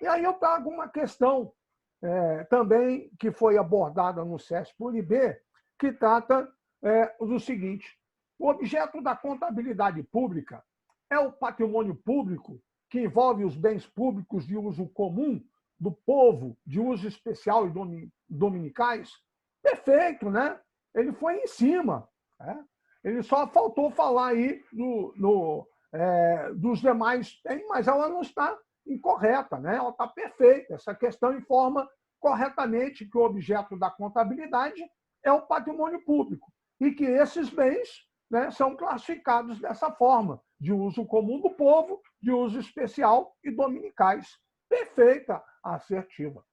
E aí eu trago uma questão também que foi abordada no CESP-UNB, que trata do seguinte: o objeto da contabilidade pública é o patrimônio público, que envolve os bens públicos de uso comum do povo, de uso especial e dominicais. Perfeito, né? Ele foi em cima. Né? Ele só faltou falar aí dos demais, mas ela não está incorreta, né? Ela está perfeita. Essa questão informa corretamente que o objeto da contabilidade é o patrimônio público e que esses bens, né, são classificados dessa forma, de uso comum do povo, de uso especial e dominicais. Perfeita, assertiva.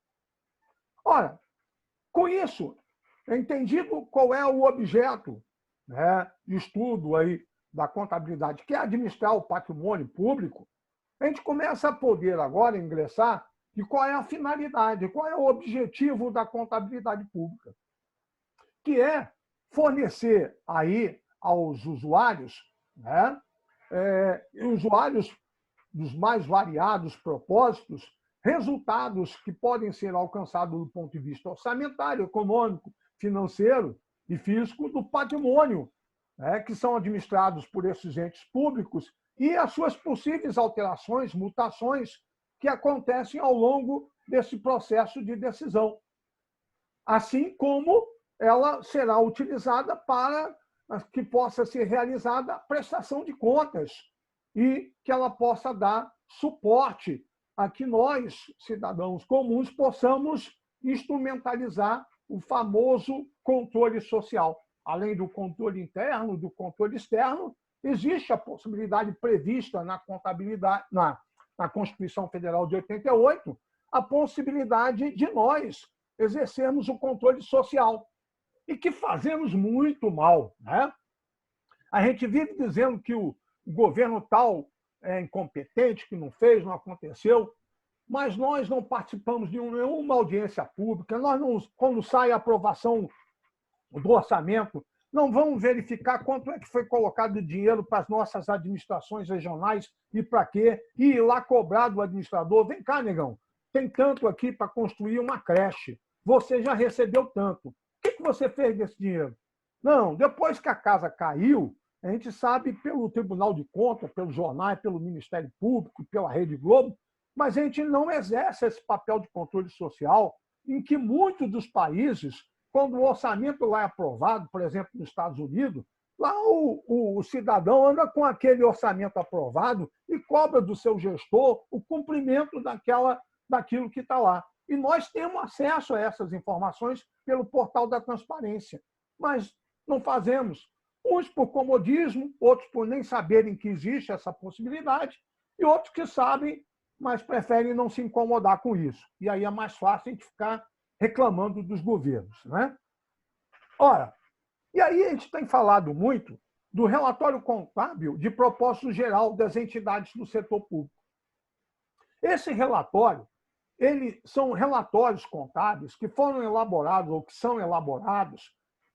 Ora, com isso, entendido qual é o objeto, né, de estudo aí da contabilidade, que é administrar o patrimônio público, a gente começa a poder agora ingressar de qual é a finalidade, qual é o objetivo da contabilidade pública, que é fornecer aí aos usuários, né, usuários dos mais variados propósitos, resultados que podem ser alcançados do ponto de vista orçamentário, econômico, financeiro e físico do patrimônio, né, que são administrados por esses entes públicos e as suas possíveis alterações, mutações que acontecem ao longo desse processo de decisão. Assim como ela será utilizada para que possa ser realizada a prestação de contas e que ela possa dar suporte a que nós, cidadãos comuns, possamos instrumentalizar o famoso controle social. Além do controle interno, do controle externo, existe a possibilidade prevista na contabilidade, na Constituição Federal de 88, a possibilidade de nós exercermos o controle social e que fazemos muito mal, né? A gente vive dizendo que o governo tal é incompetente, que não fez, não aconteceu, mas nós não participamos de nenhuma audiência pública, nós não, quando sai a aprovação do orçamento, não vamos verificar quanto é que foi colocado de dinheiro para as nossas administrações regionais e para quê, e ir lá cobrar do administrador: vem cá, negão, tem tanto aqui para construir uma creche, você já recebeu tanto, o que você fez desse dinheiro? Não, depois que a casa caiu, a gente sabe pelo Tribunal de Contas, pelos jornais, pelo Ministério Público, pela Rede Globo, mas a gente não exerce esse papel de controle social em que muitos dos países, quando o orçamento lá é aprovado, por exemplo, nos Estados Unidos, lá o cidadão anda com aquele orçamento aprovado e cobra do seu gestor o cumprimento daquilo que está lá. E nós temos acesso a essas informações pelo portal da transparência, mas não fazemos. Uns por comodismo, outros por nem saberem que existe essa possibilidade, e outros que sabem, mas preferem não se incomodar com isso. E aí é mais fácil a gente ficar reclamando dos governos, né? Ora, e aí a gente tem falado muito do relatório contábil de propósito geral das entidades do setor público. Esse relatório, são relatórios contábeis que foram elaborados ou que são elaborados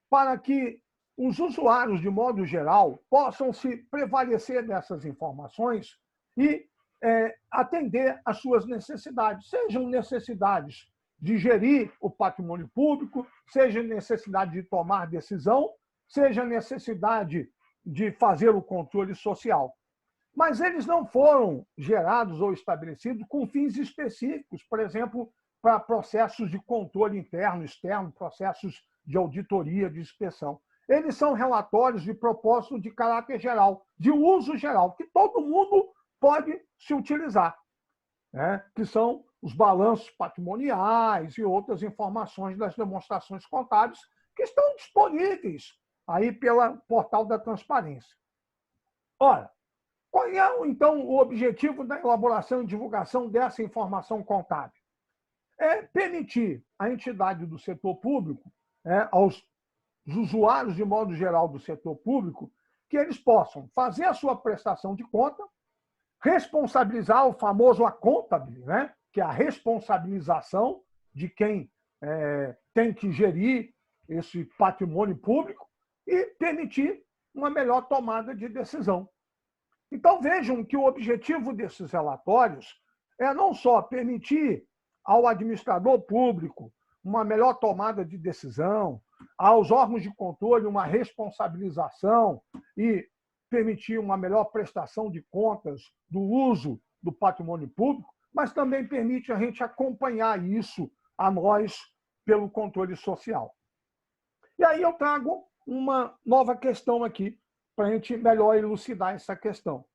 para que os usuários, de modo geral, possam se prevalecer dessas informações e atender às suas necessidades, sejam necessidades de gerir o patrimônio público, seja necessidade de tomar decisão, seja necessidade de fazer o controle social. Mas eles não foram gerados ou estabelecidos com fins específicos, por exemplo, para processos de controle interno, externo, processos de auditoria, de inspeção. eles são relatórios de propósito de caráter geral, de uso geral, que todo mundo pode se utilizar, né? Que são os balanços patrimoniais e outras informações das demonstrações contábeis que estão disponíveis aí pelo portal da transparência. Ora, qual é, então, o objetivo da elaboração e divulgação dessa informação contábil? É permitir à entidade do setor público, aos usuários, de modo geral, do setor público, que eles possam fazer a sua prestação de conta, responsabilizar o famoso accountable, né? Que é a responsabilização de quem tem que gerir esse patrimônio público e permitir uma melhor tomada de decisão. Então, vejam que o objetivo desses relatórios é não só permitir ao administrador público uma melhor tomada de decisão, aos órgãos de controle uma responsabilização e permitir uma melhor prestação de contas do uso do patrimônio público, mas também permite a gente acompanhar isso a nós pelo controle social. E aí eu trago uma nova questão aqui, para a gente melhor elucidar essa questão.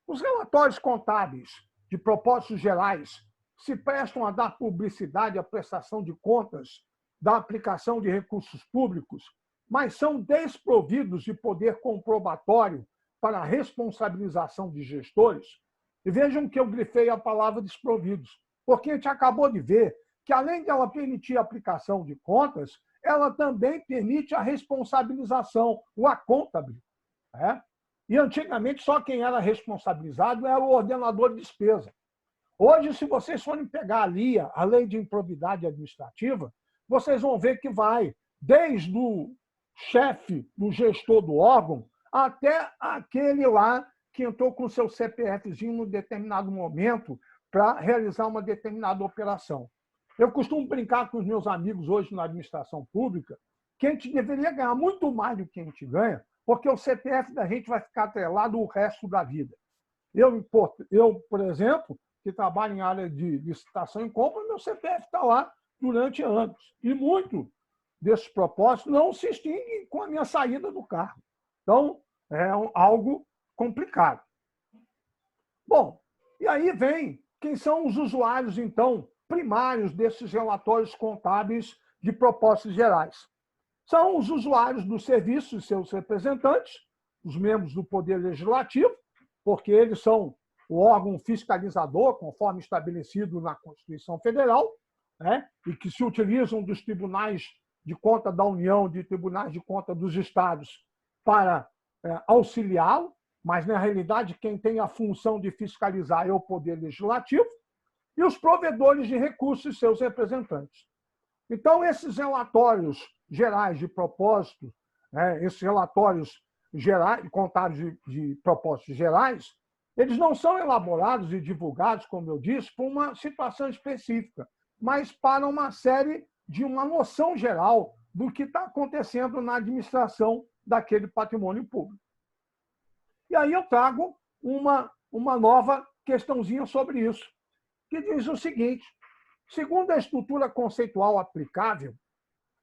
Os relatórios contábeis de propósitos gerais se prestam a dar publicidade à prestação de contas da aplicação de recursos públicos, mas são desprovidos de poder comprobatório para a responsabilização de gestores. E vejam que eu grifei a palavra desprovidos, porque a gente acabou de ver que, além de ela permitir a aplicação de contas, ela também permite a responsabilização, o accountable. E antigamente só quem era responsabilizado era o ordenador de despesa. Hoje, se vocês forem pegar ali a lei de improbidade administrativa, vocês vão ver que vai desde o chefe, do gestor do órgão, até aquele lá que entrou com seu CPFzinho num determinado momento para realizar uma determinada operação. Eu costumo brincar com os meus amigos hoje na administração pública que a gente deveria ganhar muito mais do que a gente ganha, porque o CPF da gente vai ficar atrelado o resto da vida. Eu, por exemplo, que trabalho em área de licitação e compra, meu CPF está lá durante anos. E muito desses propósitos não se extinguem com a minha saída do cargo. Então, é algo complicado. Bom, e aí vem quem são os usuários, então, primários desses relatórios contábeis de propósitos gerais. São os usuários do serviço e seus representantes, os membros do Poder Legislativo, porque eles são o órgão fiscalizador, conforme estabelecido na Constituição Federal, e que se utilizam dos tribunais de conta da União, de tribunais de conta dos estados, para auxiliá-lo, mas, na realidade, quem tem a função de fiscalizar é o Poder Legislativo, e os provedores de recursos e seus representantes. Então, esses relatórios gerais de propósito, esses relatórios gerais, contábeis de propósitos gerais, eles não são elaborados e divulgados, como eu disse, por uma situação específica, mas para uma série de uma noção geral do que está acontecendo na administração daquele patrimônio público. E aí eu trago uma nova questãozinha sobre isso, que diz o seguinte: segundo a estrutura conceitual aplicável,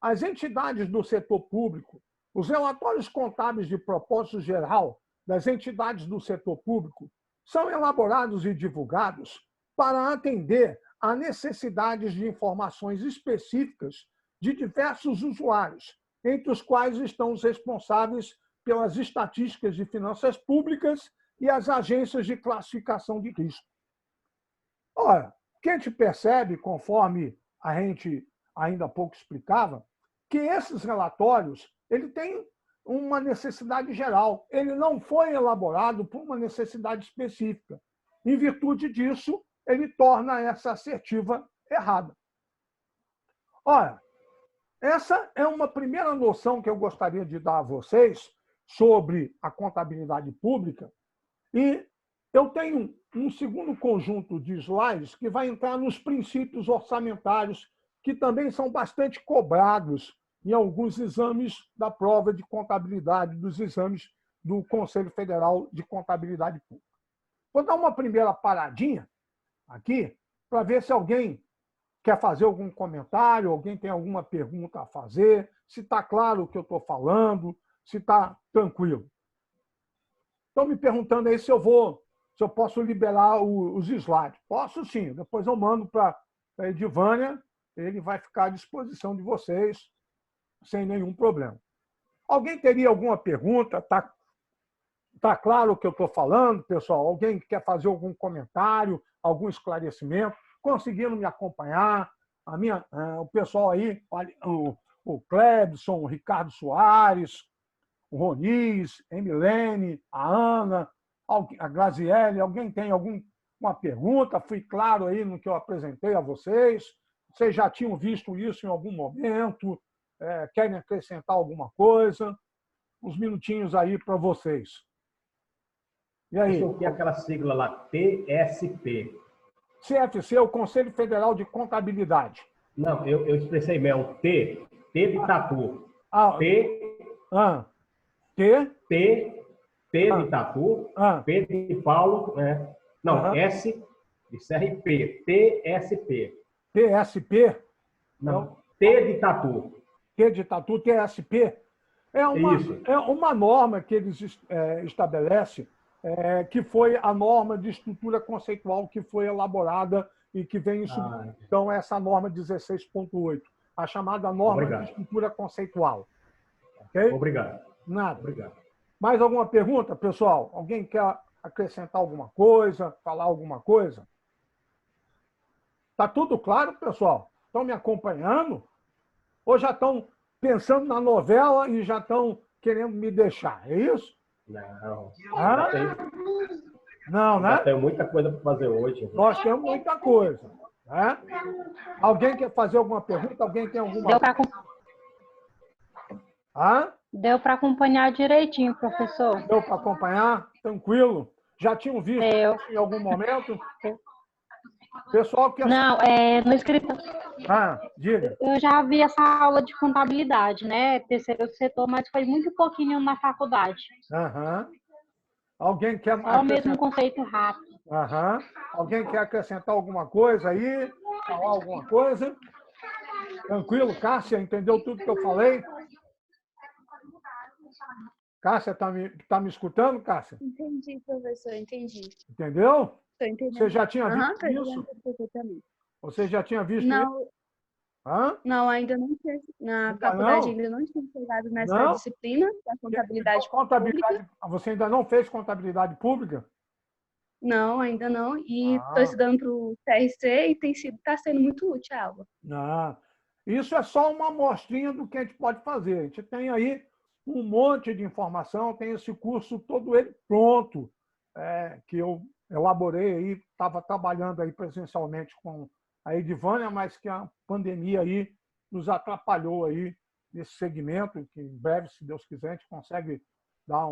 as entidades do setor público, os relatórios contábeis de propósito geral das entidades do setor público são elaborados e divulgados para atender a necessidades de informações específicas de diversos usuários, entre os quais estão os responsáveis pelas estatísticas de finanças públicas e as agências de classificação de risco. Ora, o que a gente percebe, conforme a gente ainda há pouco explicava, que esses relatórios ele tem uma necessidade geral. Ele não foi elaborado por uma necessidade específica. Em virtude disso, ele torna essa assertiva errada. Ora, essa é uma primeira noção que eu gostaria de dar a vocês sobre a contabilidade pública, e eu tenho um segundo conjunto de slides que vai entrar nos princípios orçamentários, que também são bastante cobrados em alguns exames da prova de contabilidade, dos exames do Conselho Federal de Contabilidade Pública. Vou dar uma primeira paradinha aqui para ver se alguém quer fazer algum comentário, alguém tem alguma pergunta a fazer, se está claro o que eu estou falando, se está tranquilo. Estão me perguntando aí se eu posso liberar os slides. Posso sim, depois eu mando para a Edivânia, ele vai ficar à disposição de vocês, sem nenhum problema. Alguém teria alguma pergunta? Tá claro o que eu estou falando, pessoal? Alguém quer fazer algum comentário, algum esclarecimento? Conseguiram me acompanhar? O pessoal aí, o Clebson, o Ricardo Soares, o Roniz, a Emilene, a Ana, a Graziele, alguém tem alguma pergunta? Fui claro aí no que eu apresentei a vocês? Vocês já tinham visto isso em algum momento? Querem acrescentar alguma coisa? Uns minutinhos aí para vocês. E aí? O que é aquela sigla lá? TSP. CFC é o Conselho Federal de Contabilidade. Não, eu expressei bem, é o T de tatu. T de tatu, P de Paulo, né? Não, S de Serra e P. TSP. TSP? Não, T de tatu. T de tatu, TSP. É uma norma que eles estabelecem, que foi a norma de estrutura conceitual que foi elaborada e que vem em então essa norma 16.8, a chamada norma de estrutura conceitual. Okay? Obrigado. Nada. Obrigado. Mais alguma pergunta, pessoal? Alguém quer acrescentar alguma coisa, falar alguma coisa? Está tudo claro, pessoal? Estão me acompanhando? Ou já estão pensando na novela e já estão querendo me deixar? É isso? Não. Não, né? Já tenho muita coisa para fazer hoje. Nós temos muita coisa. Né? Alguém quer fazer alguma pergunta? Alguém tem alguma Deu para acompanhar direitinho, professor. Deu para acompanhar? Tranquilo? Já tinham visto em algum momento? Pessoal que... Não, no escritório. Diga. Eu já vi essa aula de contabilidade, né? Terceiro setor, mas foi muito pouquinho na faculdade. Alguém quer Só mesmo um conceito rápido. Alguém quer acrescentar alguma coisa aí? Falar alguma coisa? Tranquilo? Cássia, entendeu tudo que eu falei? Cássia, tá me escutando, Cássia? Entendi, professor, entendi. Entendeu? Estou entendendo. Você já tinha visto isso? Você já tinha visto isso? Não, ainda não tinha. Na faculdade ainda não tinha chegado nessa disciplina da contabilidade pública. Você ainda não fez contabilidade pública? Não, ainda não. E estou estudando para o TRC e está sendo muito útil a aula. Isso é só uma amostrinha do que a gente pode fazer. A gente tem aí um monte de informação, tem esse curso todo ele pronto, que eu elaborei aí, estava trabalhando aí presencialmente com a Edivânia, mas que a pandemia aí nos atrapalhou aí nesse segmento, que em breve, se Deus quiser, a gente consegue dar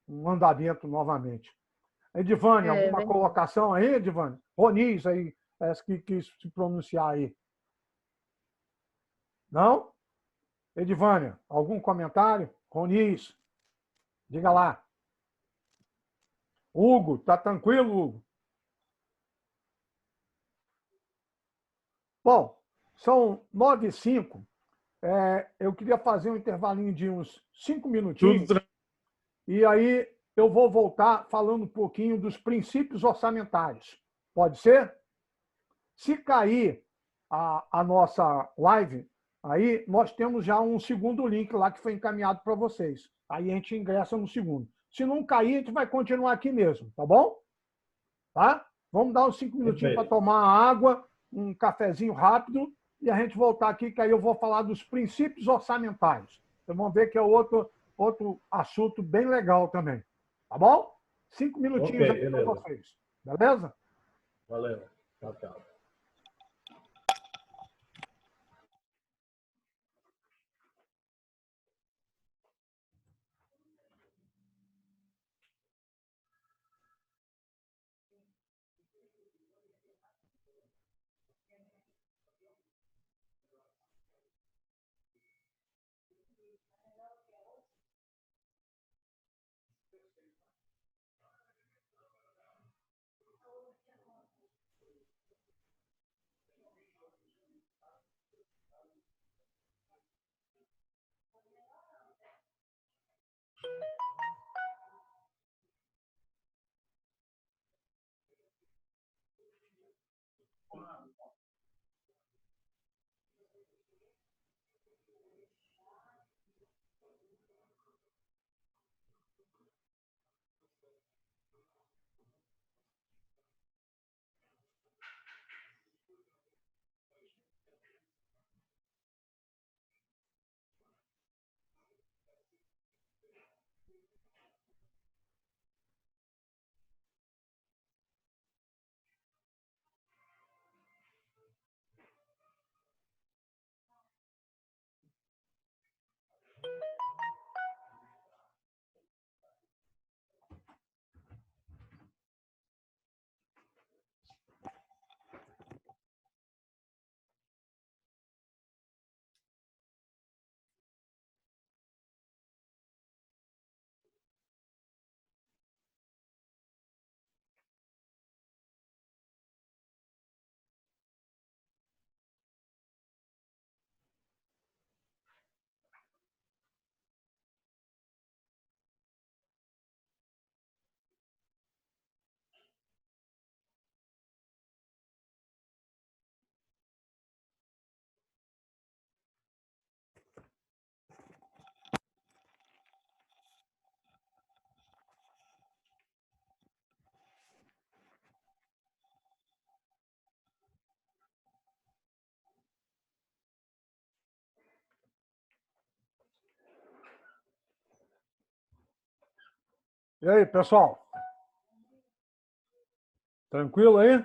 um andamento novamente. Edivânia, alguma colocação aí, Edivânia? Roniz aí, que quis se pronunciar aí. Não? Edivânia, algum comentário? Roniz, diga lá. Hugo, tá tranquilo, Hugo? Bom, são 9h05. Eu queria fazer um intervalinho de uns 5 minutinhos. E aí eu vou voltar falando um pouquinho dos princípios orçamentários. Pode ser? Se cair a nossa live, aí nós temos já um segundo link lá que foi encaminhado para vocês. Aí a gente ingressa no segundo. Se não cair, a gente vai continuar aqui mesmo, tá bom? Tá? Vamos dar uns 5 minutinhos para tomar água, um cafezinho rápido, e a gente voltar aqui, que aí eu vou falar dos princípios orçamentários. Vocês vão ver que é outro assunto bem legal também. Tá bom? 5 minutinhos aqui para vocês. Beleza? Valeu. Tchau, tchau. E aí, pessoal? Tranquilo aí?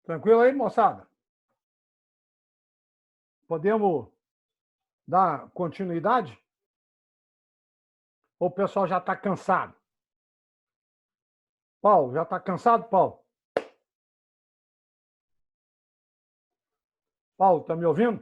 Tranquilo aí, moçada? Podemos dar continuidade? Ou o pessoal já está cansado? Paulo, já está cansado, Paulo? Paulo, está me ouvindo?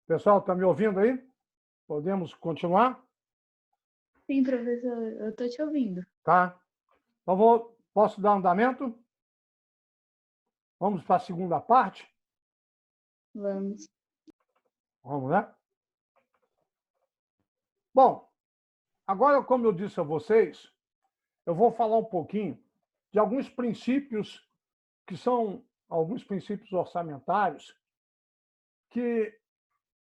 Pessoal, está me ouvindo aí? Podemos continuar? Sim, professor, eu estou te ouvindo. Tá. Então, posso dar andamento? Vamos para a segunda parte? Vamos. Vamos, né? Bom, agora, como eu disse a vocês, eu vou falar um pouquinho de alguns princípios que são alguns princípios orçamentários que,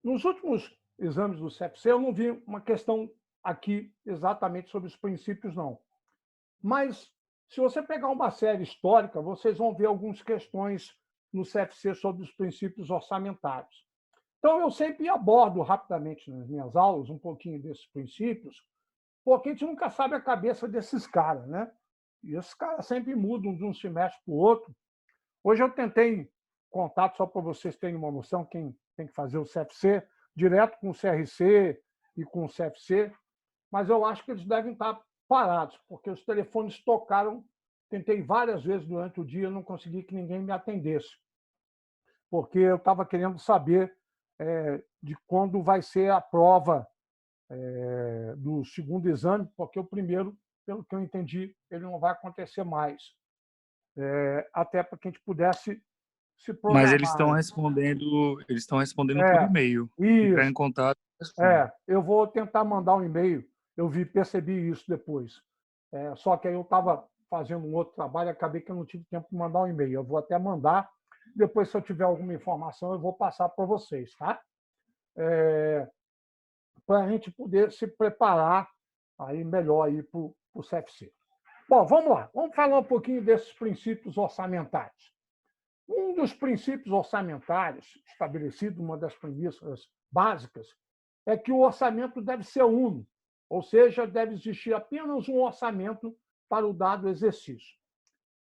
nos últimos exames do CFC, eu não vi uma questão aqui exatamente sobre os princípios, não. Mas, se você pegar uma série histórica, vocês vão ver algumas questões no CFC sobre os princípios orçamentários. Então, eu sempre abordo rapidamente nas minhas aulas um pouquinho desses princípios, porque a gente nunca sabe a cabeça desses caras, né? E esses caras sempre mudam de um semestre para o outro. Hoje eu tentei contato, só para vocês terem uma noção, quem tem que fazer o CFC, direto com o CRC e com o CFC, mas eu acho que eles devem estar parados, porque os telefones tocaram, tentei várias vezes durante o dia, não consegui que ninguém me atendesse, porque eu estava querendo saber de quando vai ser a prova do segundo exame, porque o primeiro, pelo que eu entendi, ele não vai acontecer mais. Até para que a gente pudesse se programar. Mas eles estão respondendo por e-mail. Entrar em contato. Eu vou tentar mandar um e-mail. Eu percebi isso depois. Só que aí eu estava fazendo um outro trabalho, acabei que eu não tive tempo de mandar um e-mail. Eu vou até mandar. Depois, se eu tiver alguma informação, eu vou passar para vocês, tá? Para a gente poder se preparar aí melhor para o CFC. Bom, vamos lá. Vamos falar um pouquinho desses princípios orçamentários. Um dos princípios orçamentários estabelecido, uma das premissas básicas, é que o orçamento deve ser uno, ou seja, deve existir apenas um orçamento para o dado exercício.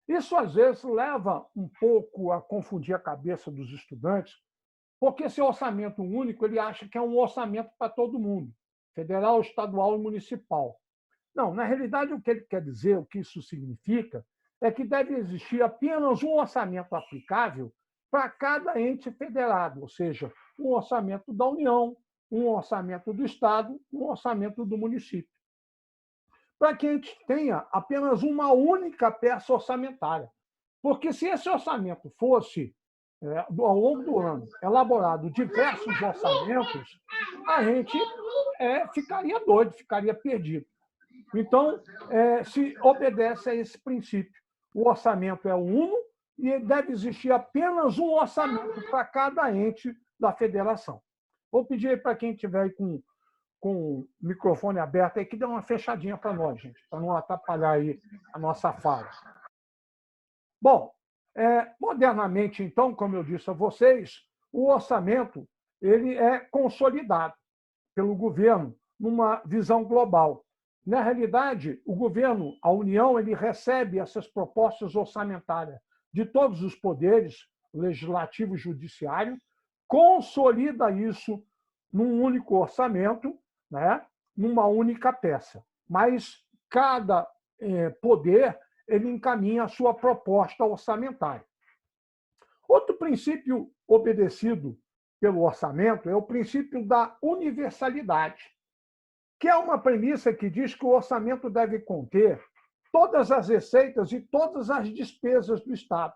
Isso, às vezes, leva um pouco a confundir a cabeça dos estudantes, porque esse orçamento único ele acha que é um orçamento para todo mundo, federal, estadual e municipal. Não, na realidade, o que ele quer dizer, o que isso significa, é que deve existir apenas um orçamento aplicável para cada ente federado, ou seja, um orçamento da União, um orçamento do Estado, um orçamento do município. Para que a gente tenha apenas uma única peça orçamentária. Porque se esse orçamento fosse, ao longo do ano, elaborado diversos orçamentos, a gente ficaria doido, ficaria perdido. Então, se obedece a esse princípio. O orçamento é uno e deve existir apenas um orçamento para cada ente da federação. Vou pedir aí para quem estiver aí com o microfone aberto aí que dê uma fechadinha para nós, gente, para não atrapalhar aí a nossa fala. Bom, modernamente, então, como eu disse a vocês, o orçamento ele é consolidado pelo governo numa visão global. Na realidade, o governo, a União, ele recebe essas propostas orçamentárias de todos os poderes, legislativo e judiciário, consolida isso num único orçamento, né, numa única peça. Mas cada poder ele encaminha a sua proposta orçamentária. Outro princípio obedecido pelo orçamento é o princípio da universalidade, que é uma premissa que diz que o orçamento deve conter todas as receitas e todas as despesas do Estado.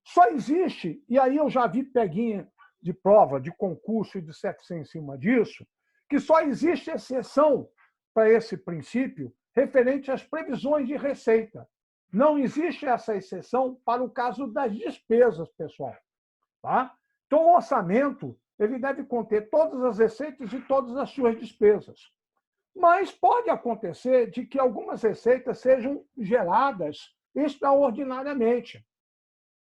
Só existe, e aí eu já vi peguinha de prova, de concurso e de CFC em cima disso, que só existe exceção para esse princípio referente às previsões de receita. Não existe essa exceção para o caso das despesas, pessoal. Tá? Então, o orçamento ele deve conter todas as receitas e todas as suas despesas. Mas pode acontecer de que algumas receitas sejam geradas extraordinariamente,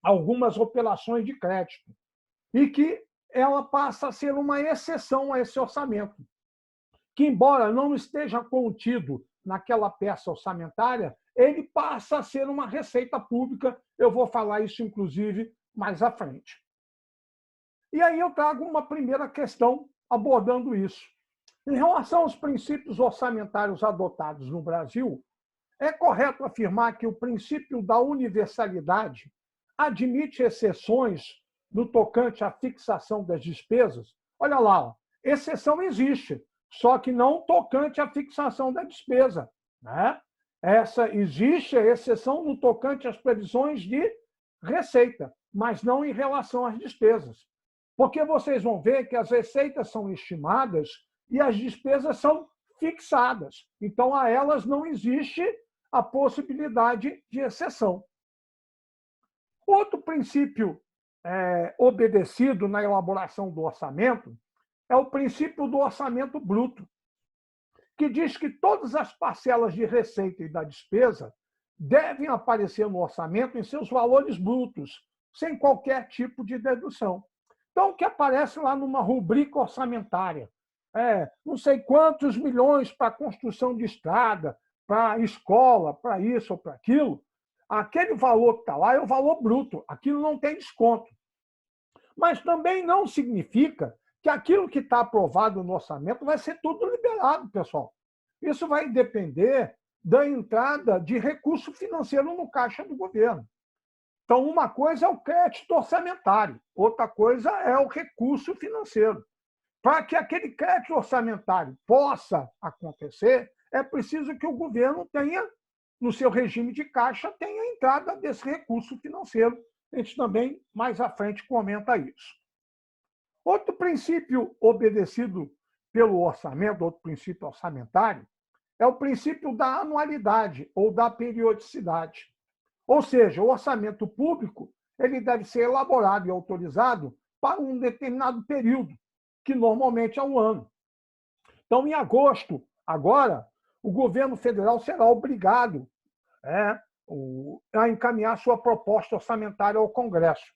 algumas operações de crédito, e que ela passa a ser uma exceção a esse orçamento, que, embora não esteja contido naquela peça orçamentária, ele passa a ser uma receita pública. Eu vou falar isso, inclusive, mais à frente. E aí eu trago uma primeira questão abordando isso. Em relação aos princípios orçamentários adotados no Brasil, é correto afirmar que o princípio da universalidade admite exceções no tocante à fixação das despesas? Olha lá, exceção existe, só que não tocante à fixação da despesa, né? Existe a exceção no tocante às previsões de receita, mas não em relação às despesas. Porque vocês vão ver que as receitas são estimadas e as despesas são fixadas. Então, a elas não existe a possibilidade de exceção. Outro princípio obedecido na elaboração do orçamento é o princípio do orçamento bruto, que diz que todas as parcelas de receita e da despesa devem aparecer no orçamento em seus valores brutos, sem qualquer tipo de dedução. Então, o que aparece lá numa rubrica orçamentária, não sei quantos milhões para a construção de estrada, para a escola, para isso ou para aquilo, aquele valor que está lá é o valor bruto, aquilo não tem desconto. Mas também não significa que aquilo que está aprovado no orçamento vai ser tudo liberado, pessoal. Isso vai depender da entrada de recurso financeiro no caixa do governo. Então, uma coisa é o crédito orçamentário, outra coisa é o recurso financeiro. Para que aquele crédito orçamentário possa acontecer, é preciso que o governo tenha, no seu regime de caixa, tenha a entrada desse recurso financeiro. A gente também, mais à frente, comenta isso. Outro princípio obedecido pelo orçamento, outro princípio orçamentário, é o princípio da anualidade ou da periodicidade. Ou seja, o orçamento público ele deve ser elaborado e autorizado para um determinado período, que normalmente é um ano. Então, em agosto, agora, o governo federal será obrigado a encaminhar sua proposta orçamentária ao Congresso.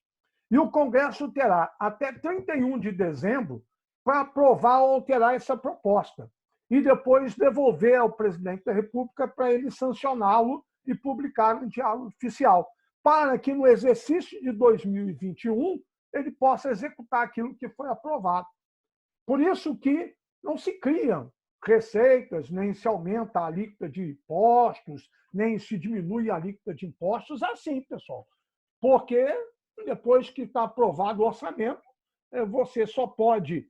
E o Congresso terá até 31 de dezembro para aprovar ou alterar essa proposta. E depois devolver ao presidente da República para ele sancioná-lo e publicar no Diário Oficial, para que no exercício de 2021 ele possa executar aquilo que foi aprovado. Por isso que não se criam receitas, nem se aumenta a alíquota de impostos, nem se diminui a alíquota de impostos assim, pessoal. Porque depois que está aprovado o orçamento, você só pode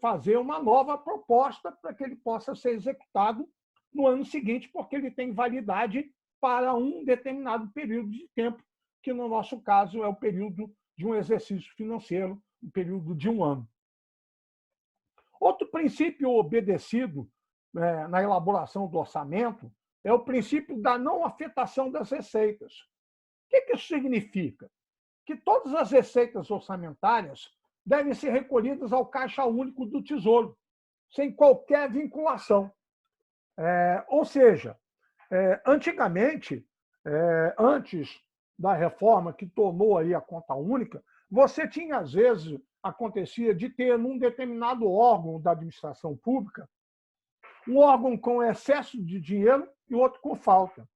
fazer uma nova proposta para que ele possa ser executado no ano seguinte, porque ele tem validade para um determinado período de tempo, que no nosso caso é o período de um exercício financeiro, um período de um ano. Outro princípio obedecido na elaboração do orçamento é o princípio da não afetação das receitas. O que isso significa? Que todas as receitas orçamentárias devem ser recolhidas ao Caixa Único do Tesouro, sem qualquer vinculação. Ou seja, antigamente, antes da reforma que tornou aí a conta única, você tinha, às vezes, acontecia de ter num determinado órgão da administração pública um órgão com excesso de dinheiro e outro com falta.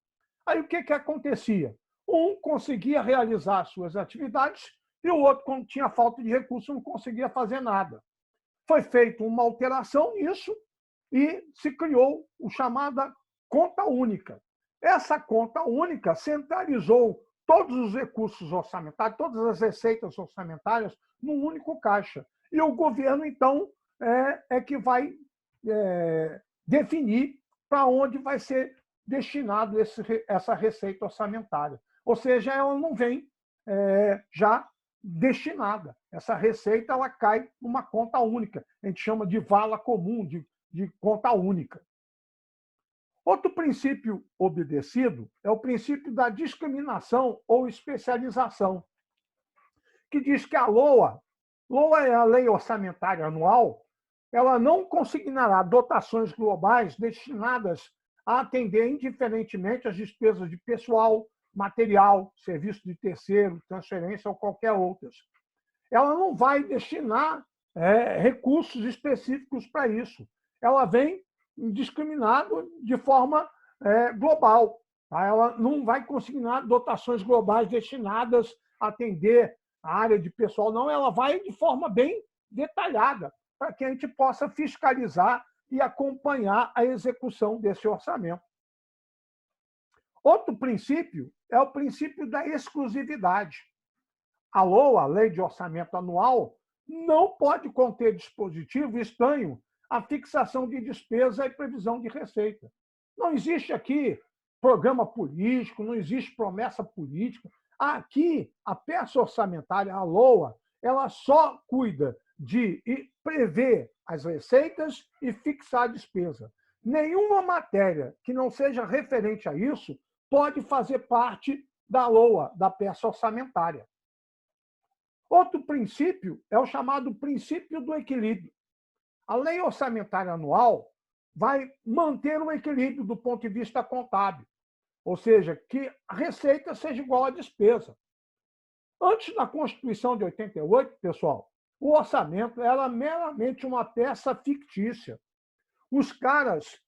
Aí o que acontecia? Um conseguia realizar suas atividades e o outro, quando tinha falta de recurso, não conseguia fazer nada. Foi feita uma alteração nisso e se criou o chamada conta única. Essa conta única centralizou todos os recursos orçamentários, todas as receitas orçamentárias num único caixa. E o governo, então, que vai definir para onde vai ser destinado essa receita orçamentária. Ou seja, ela não vem já destinada. Essa receita ela cai numa conta única. A gente chama de vala comum, de conta única. Outro princípio obedecido é o princípio da discriminação ou especialização, que diz que a LOA é a Lei Orçamentária Anual, ela não consignará dotações globais destinadas a atender indiferentemente as despesas de pessoal, material, serviço de terceiro, transferência ou qualquer outras. Ela não vai destinar recursos específicos para isso. Ela vem indiscriminado de forma global. Tá? Ela não vai consignar dotações globais destinadas a atender a área de pessoal, não. Ela vai de forma bem detalhada, para que a gente possa fiscalizar e acompanhar a execução desse orçamento. Outro princípio é o princípio da exclusividade. A LOA, a Lei de Orçamento Anual, não pode conter dispositivo estranho à fixação de despesa e previsão de receita. Não existe aqui programa político, não existe promessa política. Aqui, a peça orçamentária, a LOA, ela só cuida de prever as receitas e fixar a despesa. Nenhuma matéria que não seja referente a isso pode fazer parte da LOA, da peça orçamentária. Outro princípio é o chamado princípio do equilíbrio. A Lei Orçamentária Anual vai manter o equilíbrio do ponto de vista contábil, ou seja, que a receita seja igual à despesa. Antes da Constituição de 88, pessoal, o orçamento era meramente uma peça fictícia. Os caras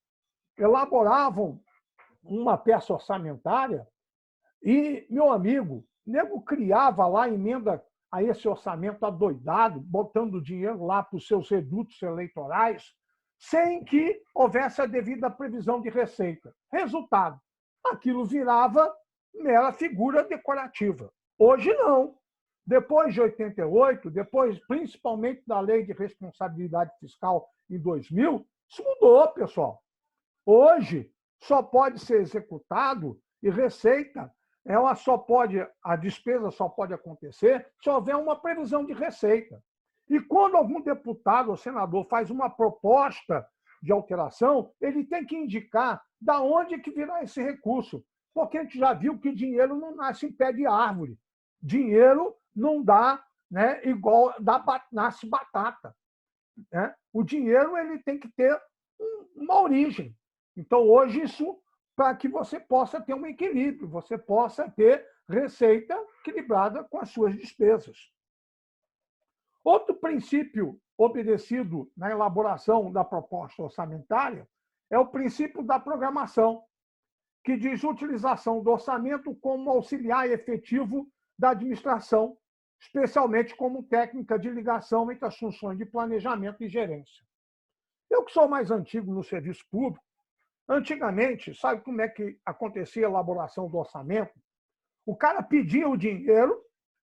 elaboravam uma peça orçamentária e, meu amigo, o nego criava lá emenda a esse orçamento adoidado, botando dinheiro lá para os seus redutos eleitorais, sem que houvesse a devida previsão de receita. Resultado, aquilo virava mera figura decorativa. Hoje não. Depois de 88, depois principalmente da Lei de Responsabilidade Fiscal em 2000, isso mudou, pessoal. Hoje só pode ser executado e receita, a despesa só pode acontecer se houver uma previsão de receita. E quando algum deputado ou senador faz uma proposta de alteração, ele tem que indicar de onde que virá esse recurso, porque a gente já viu que dinheiro não nasce em pé de árvore. Dinheiro não dá, igual nasce batata. O dinheiro ele tem que ter uma origem. Então, hoje, isso para que você possa ter um equilíbrio, você possa ter receita equilibrada com as suas despesas. Outro princípio obedecido na elaboração da proposta orçamentária é o princípio da programação, que diz a utilização do orçamento como auxiliar efetivo da administração, especialmente como técnica de ligação entre as funções de planejamento e gerência. Eu que sou mais antigo no serviço público, antigamente, sabe como é que acontecia a elaboração do orçamento? O cara pedia o dinheiro,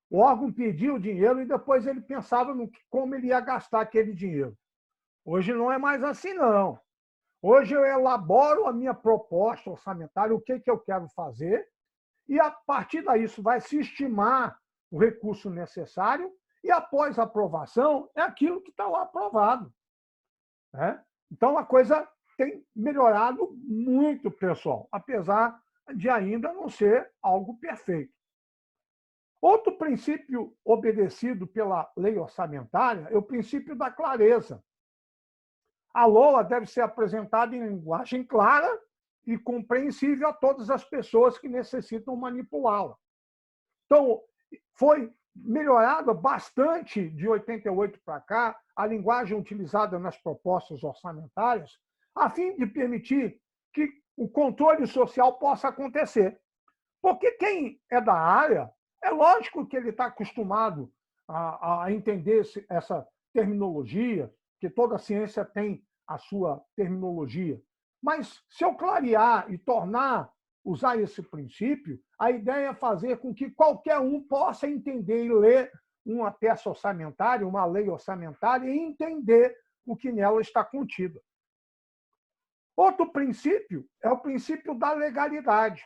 o órgão pedia o dinheiro e depois ele pensava como ele ia gastar aquele dinheiro. Hoje não é mais assim, não. Hoje eu elaboro a minha proposta orçamentária, o que eu quero fazer, e a partir daí vai se estimar o recurso necessário e após a aprovação é aquilo que está lá aprovado. Então, a coisa tem melhorado muito, pessoal, apesar de ainda não ser algo perfeito. Outro princípio obedecido pela lei orçamentária é o princípio da clareza. A LOA deve ser apresentada em linguagem clara e compreensível a todas as pessoas que necessitam manipulá-la. Então, foi melhorada bastante de 88 para cá a linguagem utilizada nas propostas orçamentárias, a fim de permitir que o controle social possa acontecer. Porque quem é da área, é lógico que ele está acostumado a entender essa terminologia, que toda ciência tem a sua terminologia. Mas se eu clarear e usar esse princípio, a ideia é fazer com que qualquer um possa entender e ler uma peça orçamentária, uma lei orçamentária, e entender o que nela está contido. Outro princípio é o princípio da legalidade,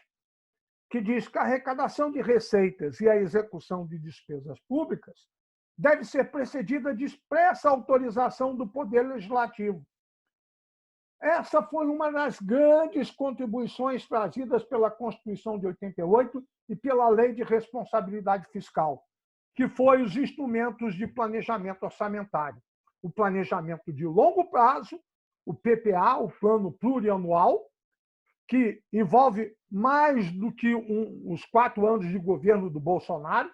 que diz que a arrecadação de receitas e a execução de despesas públicas deve ser precedida de expressa autorização do Poder Legislativo. essa foi uma das grandes contribuições trazidas pela Constituição de 88 e pela Lei de Responsabilidade Fiscal, que foi os instrumentos de planejamento orçamentário. O planejamento de longo prazo, o PPA, o Plano Plurianual, que envolve mais do que os 4 anos de governo do Bolsonaro.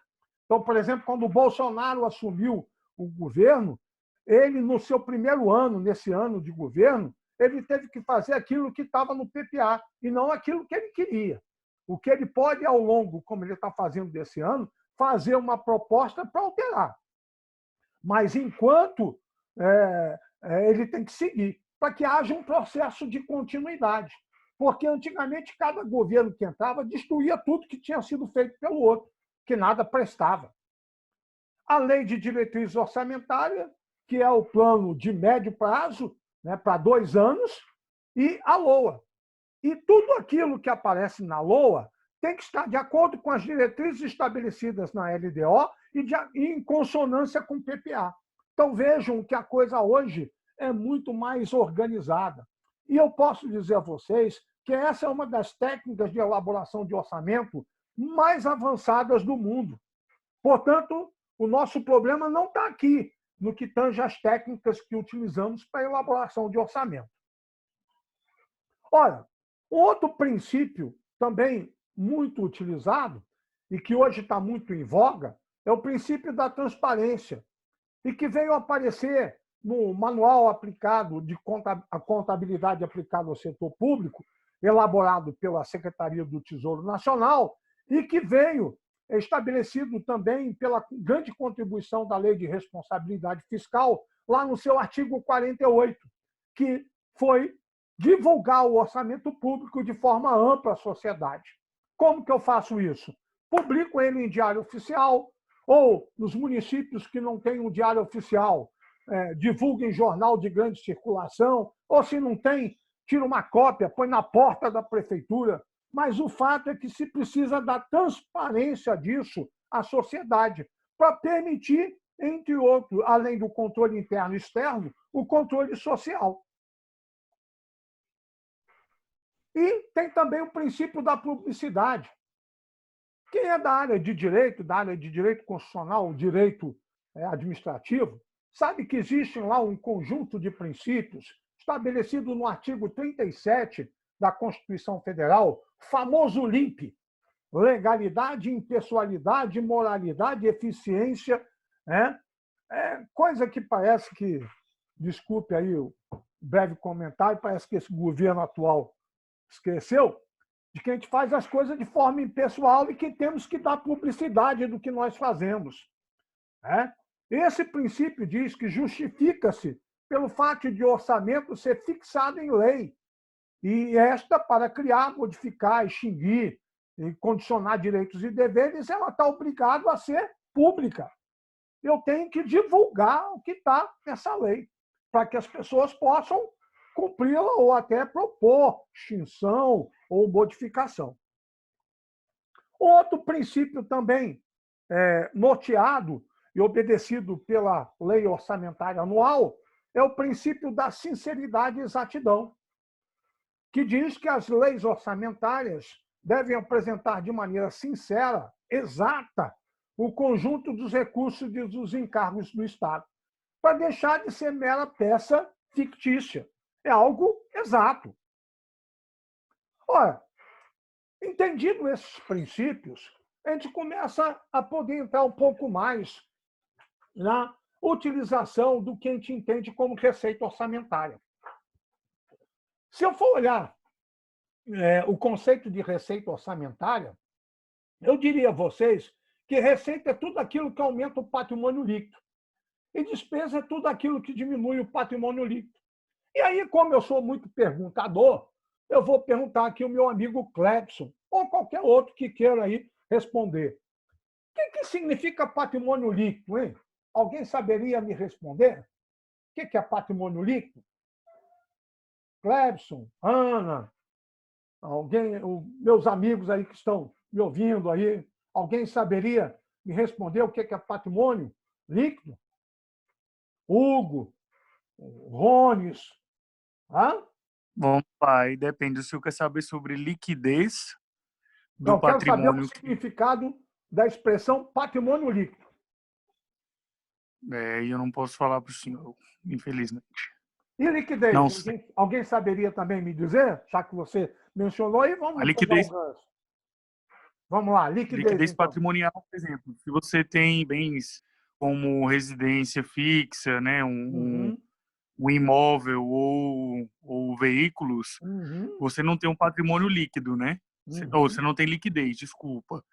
Então, por exemplo, quando o Bolsonaro assumiu o governo, ele, no seu primeiro ano, nesse ano de governo, ele teve que fazer aquilo que estava no PPA e não aquilo que ele queria. O que ele pode, ao longo, como ele está fazendo desse ano, fazer uma proposta para alterar. Mas, enquanto, ele tem que seguir, para que haja um processo de continuidade. Porque, antigamente, cada governo que entrava destruía tudo que tinha sido feito pelo outro, que nada prestava. A Lei de Diretriz Orçamentária, que é o plano de médio prazo, né, para 2 anos, e a LOA. E tudo aquilo que aparece na LOA tem que estar de acordo com as diretrizes estabelecidas na LDO e em consonância com o PPA. Então, vejam que a coisa hoje é muito mais organizada. E eu posso dizer a vocês que essa é uma das técnicas de elaboração de orçamento mais avançadas do mundo. Portanto, o nosso problema não está aqui, no que tange as técnicas que utilizamos para a elaboração de orçamento. Olha, outro princípio também muito utilizado e que hoje está muito em voga é o princípio da transparência e que veio aparecer no Manual aplicado de contabilidade aplicada ao setor público, elaborado pela Secretaria do Tesouro Nacional e que veio estabelecido também pela grande contribuição da Lei de Responsabilidade Fiscal, lá no seu artigo 48, que foi divulgar o orçamento público de forma ampla à sociedade. Como que eu faço isso? Publico ele em diário oficial, ou nos municípios que não têm um diário oficial, divulga em jornal de grande circulação, ou se não tem, tira uma cópia, põe na porta da prefeitura. Mas o fato é que se precisa da transparência disso à sociedade, para permitir, entre outros, além do controle interno e externo, o controle social. E tem também o princípio da publicidade. Quem é da área de direito constitucional, direito administrativo, sabe que existe lá um conjunto de princípios estabelecido no artigo 37 da Constituição Federal, famoso LIMP, legalidade, impessoalidade, moralidade, eficiência, coisa que parece que, desculpe aí o breve comentário, parece que esse governo atual esqueceu, de que a gente faz as coisas de forma impessoal e que temos que dar publicidade do que nós fazemos. Esse princípio diz que justifica-se pelo fato de orçamento ser fixado em lei, e esta, para criar, modificar, extinguir e condicionar direitos e deveres, ela está obrigada a ser pública. Eu tenho que divulgar o que está nessa lei, para que as pessoas possam cumpri-la ou até propor extinção ou modificação. Outro princípio também norteado e obedecido pela Lei Orçamentária Anual é o princípio da sinceridade e exatidão, que diz que as leis orçamentárias devem apresentar de maneira sincera, exata, o conjunto dos recursos e dos encargos do Estado, para deixar de ser mera peça fictícia. É algo exato. Ora, entendido esses princípios, a gente começa a poder entrar um pouco mais na utilização do que a gente entende como receita orçamentária. Se eu for olhar o conceito de receita orçamentária, eu diria a vocês que receita é tudo aquilo que aumenta o patrimônio líquido e despesa é tudo aquilo que diminui o patrimônio líquido. E aí, como eu sou muito perguntador, eu vou perguntar aqui ao meu amigo Clebson, ou qualquer outro que queira aí responder. O que significa patrimônio líquido, hein? Alguém saberia me responder? O que é patrimônio líquido? Clebson, Ana, meus amigos aí que estão me ouvindo aí, alguém saberia me responder o que é patrimônio líquido? Hugo, Rones, Vamos lá, e depende. O senhor quer saber sobre liquidez do Não, quero saber patrimônio? o significado da expressão patrimônio líquido. Eu não posso falar para o senhor, infelizmente. E liquidez? Não, alguém saberia também me dizer? Já que você mencionou, e vamos a liquidez, vamos lá, liquidez então. Patrimonial, por exemplo. Se você tem bens como residência fixa, né, um imóvel ou veículos, você não tem um patrimônio líquido, né? Ou você não tem liquidez, desculpa.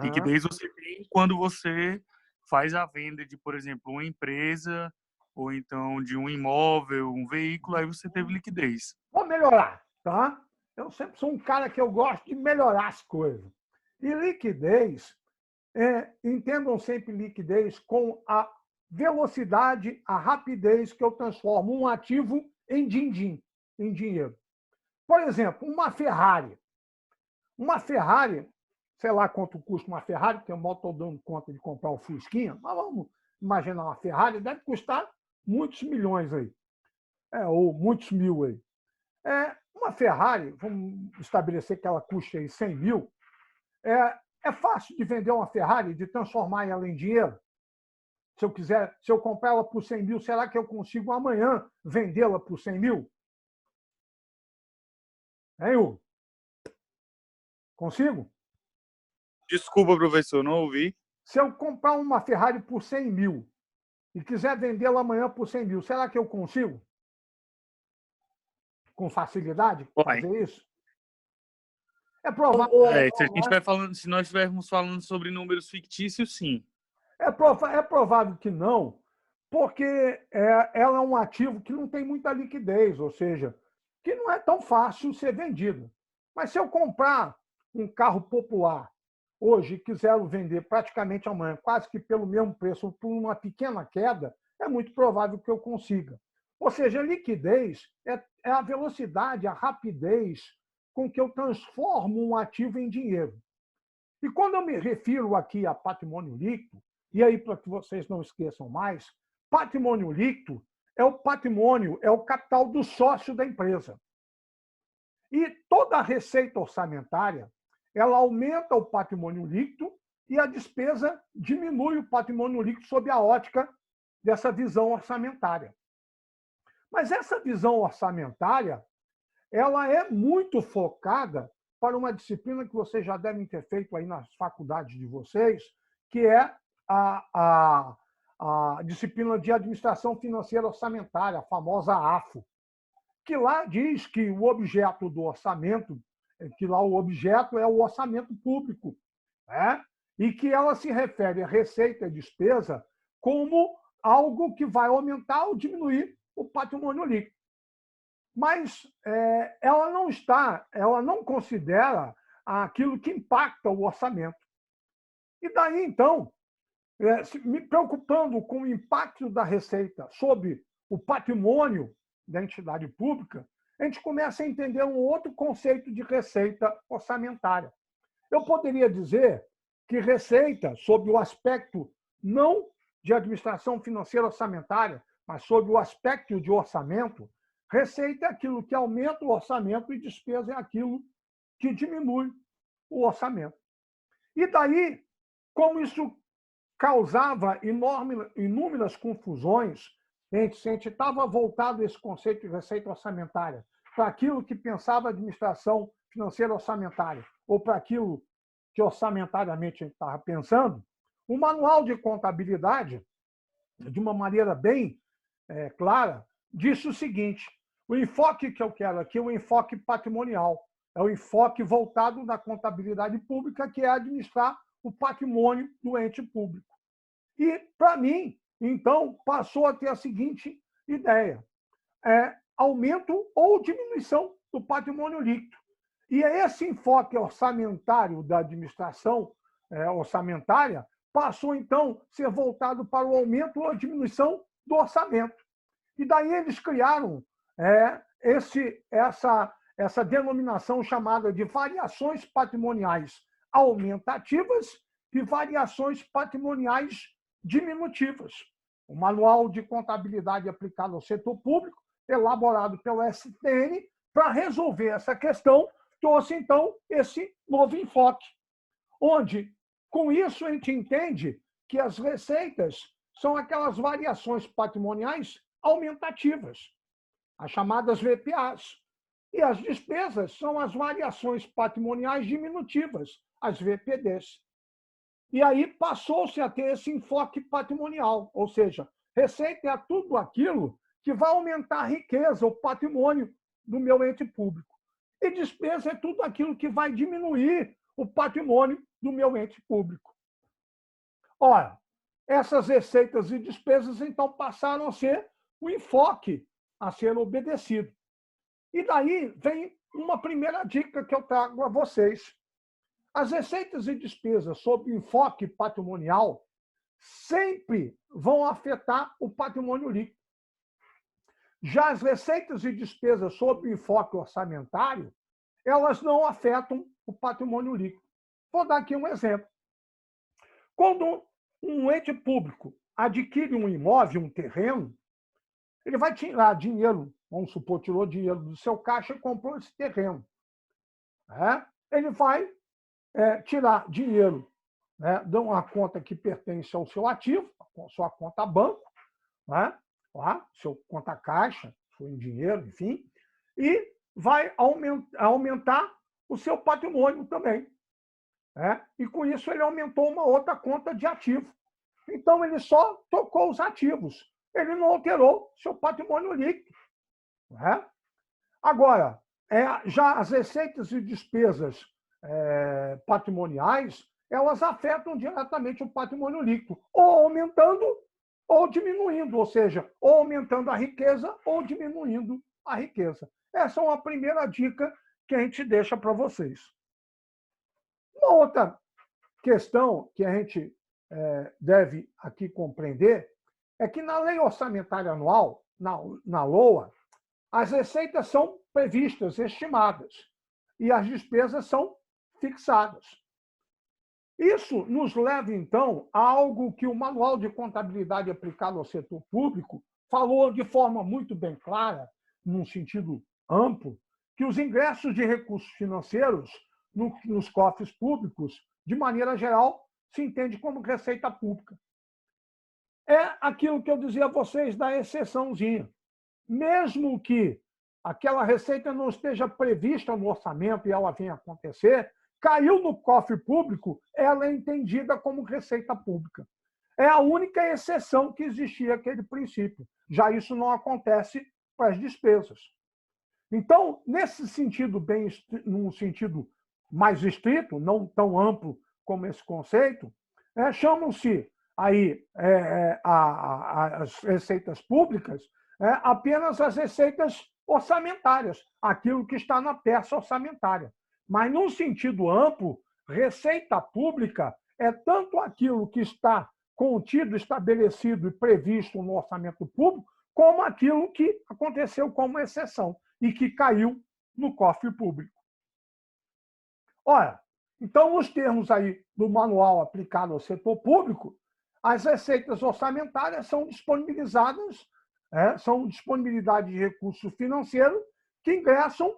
Liquidez você tem quando você faz a venda de, por exemplo, uma empresa ou então de um imóvel, um veículo, aí você teve liquidez. Vou melhorar, tá? Eu sempre sou um cara que eu gosto de melhorar as coisas. E liquidez, entendam sempre liquidez com a velocidade, a rapidez que eu transformo um ativo em din-din, em dinheiro. Por exemplo, uma Ferrari. Uma Ferrari, sei lá quanto custa uma Ferrari, porque eu mal estou dando conta de comprar o Fusquinha, mas vamos imaginar uma Ferrari, deve custar muitos milhões aí, ou muitos mil aí. Uma Ferrari, vamos estabelecer que ela custe aí 100 mil, é fácil de vender uma Ferrari, de transformar ela em dinheiro? Se eu comprar ela por 100 mil, será que eu consigo amanhã vendê-la por 100 mil? Hein, Hugo? Consigo? Desculpa, professor, não ouvi. Se eu comprar uma Ferrari por 100 mil e quiser vendê-la amanhã por 100 mil, será que eu consigo? Com facilidade fazer isso? É provável. Se nós estivermos falando sobre números fictícios, sim. É provável que não, porque ela é um ativo que não tem muita liquidez, ou seja, que não é tão fácil ser vendido. Mas se eu comprar um carro popular hoje e quiser vender praticamente amanhã, quase que pelo mesmo preço, por uma pequena queda, é muito provável que eu consiga. Ou seja, a liquidez é a velocidade, a rapidez com que eu transformo um ativo em dinheiro. E quando eu me refiro aqui a patrimônio líquido, e aí para que vocês não esqueçam mais, patrimônio líquido é o patrimônio, é o capital do sócio da empresa. E toda a receita orçamentária, ela aumenta o patrimônio líquido e a despesa diminui o patrimônio líquido sob a ótica dessa visão orçamentária. Mas essa visão orçamentária, ela é muito focada para uma disciplina que vocês já devem ter feito aí nas faculdades de vocês, que é a disciplina de Administração Financeira Orçamentária, a famosa AFO, que lá diz que o objeto do orçamento, que lá o objeto é o orçamento público, né? E que ela se refere à receita e despesa como algo que vai aumentar ou diminuir o patrimônio líquido. Mas ela não considera aquilo que impacta o orçamento. E daí, então, me preocupando com o impacto da receita sobre o patrimônio da entidade pública, a gente começa a entender um outro conceito de receita orçamentária. Eu poderia dizer que receita, sob o aspecto não de administração financeira orçamentária, mas sob o aspecto de orçamento, receita é aquilo que aumenta o orçamento e despesa é aquilo que diminui o orçamento. E daí, como isso causava inúmeras confusões, se a gente estava voltado a esse conceito de receita orçamentária para aquilo que pensava a administração financeira orçamentária ou para aquilo que orçamentariamente a gente estava pensando, o manual de contabilidade, de uma maneira bem clara, disse o seguinte: o enfoque que eu quero aqui é o enfoque patrimonial, é o enfoque voltado na contabilidade pública, que é administrar o patrimônio do ente público. E, para mim, então, passou a ter a seguinte ideia: aumento ou diminuição do patrimônio líquido. E esse enfoque orçamentário da administração orçamentária passou, então, a ser voltado para o aumento ou a diminuição do orçamento. E daí eles criaram essa denominação chamada de variações patrimoniais aumentativas e variações patrimoniais diminutivas. O Manual de Contabilidade Aplicada ao Setor Público, elaborado pelo STN, para resolver essa questão, trouxe, então, esse novo enfoque, onde, com isso, a gente entende que as receitas são aquelas variações patrimoniais aumentativas, as chamadas VPAs. E as despesas são as variações patrimoniais diminutivas, as VPDs. E aí passou-se a ter esse enfoque patrimonial, ou seja, receita é tudo aquilo que vai aumentar a riqueza, o patrimônio do meu ente público. E despesa é tudo aquilo que vai diminuir o patrimônio do meu ente público. Ora, essas receitas e despesas, então, passaram a ser o enfoque a ser obedecido. E daí vem uma primeira dica que eu trago a vocês. As receitas e despesas sob enfoque patrimonial sempre vão afetar o patrimônio líquido. Já as receitas e despesas sob enfoque orçamentário, elas não afetam o patrimônio líquido. Vou dar aqui um exemplo. Quando um ente público adquire um imóvel, um terreno, ele vai tirar dinheiro, vamos supor, tirou dinheiro do seu caixa e comprou esse terreno. Ele vai tirar dinheiro de uma conta que pertence ao seu ativo, a sua conta banco, seu conta caixa, seu dinheiro, enfim, e vai aumentar o seu patrimônio também. E com isso ele aumentou uma outra conta de ativo. Então ele só tocou os ativos, ele não alterou seu patrimônio líquido. Agora, já as receitas e despesas patrimoniais, elas afetam diretamente o patrimônio líquido, ou aumentando ou diminuindo, ou seja, ou aumentando a riqueza ou diminuindo a riqueza. Essa é uma primeira dica que a gente deixa para vocês. Uma outra questão que a gente deve aqui compreender é que na Lei Orçamentária Anual, na LOA, as receitas são previstas, estimadas, e as despesas são fixadas. Isso nos leva, então, a algo que o Manual de Contabilidade Aplicada ao Setor Público falou de forma muito bem clara, num sentido amplo, que os ingressos de recursos financeiros nos cofres públicos, de maneira geral, se entende como receita pública. É aquilo que eu dizia a vocês da exceçãozinha. Mesmo que aquela receita não esteja prevista no orçamento e ela venha a acontecer, caiu no cofre público, ela é entendida como receita pública. É a única exceção que existia aquele princípio. Já isso não acontece para as despesas. Então, nesse sentido, num sentido mais estrito, não tão amplo como esse conceito, chamam-se aí as receitas públicas apenas as receitas orçamentárias, aquilo que está na peça orçamentária. Mas, num sentido amplo, receita pública é tanto aquilo que está contido, estabelecido e previsto no orçamento público, como aquilo que aconteceu como exceção e que caiu no cofre público. Ora, então, nos termos aí do manual aplicado ao setor público, as receitas orçamentárias são disponibilizadas, são disponibilidade de recursos financeiros que ingressam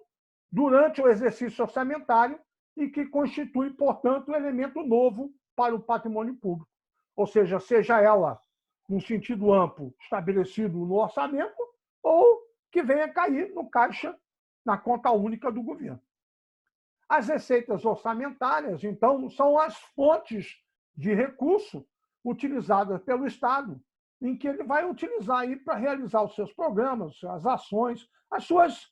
durante o exercício orçamentário e que constitui, portanto, um elemento novo para o patrimônio público. Ou seja ela, num sentido amplo, estabelecido no orçamento, ou que venha cair no caixa, na conta única do governo. As receitas orçamentárias, então, são as fontes de recurso utilizadas pelo Estado, em que ele vai utilizar aí para realizar os seus programas, as ações, as suas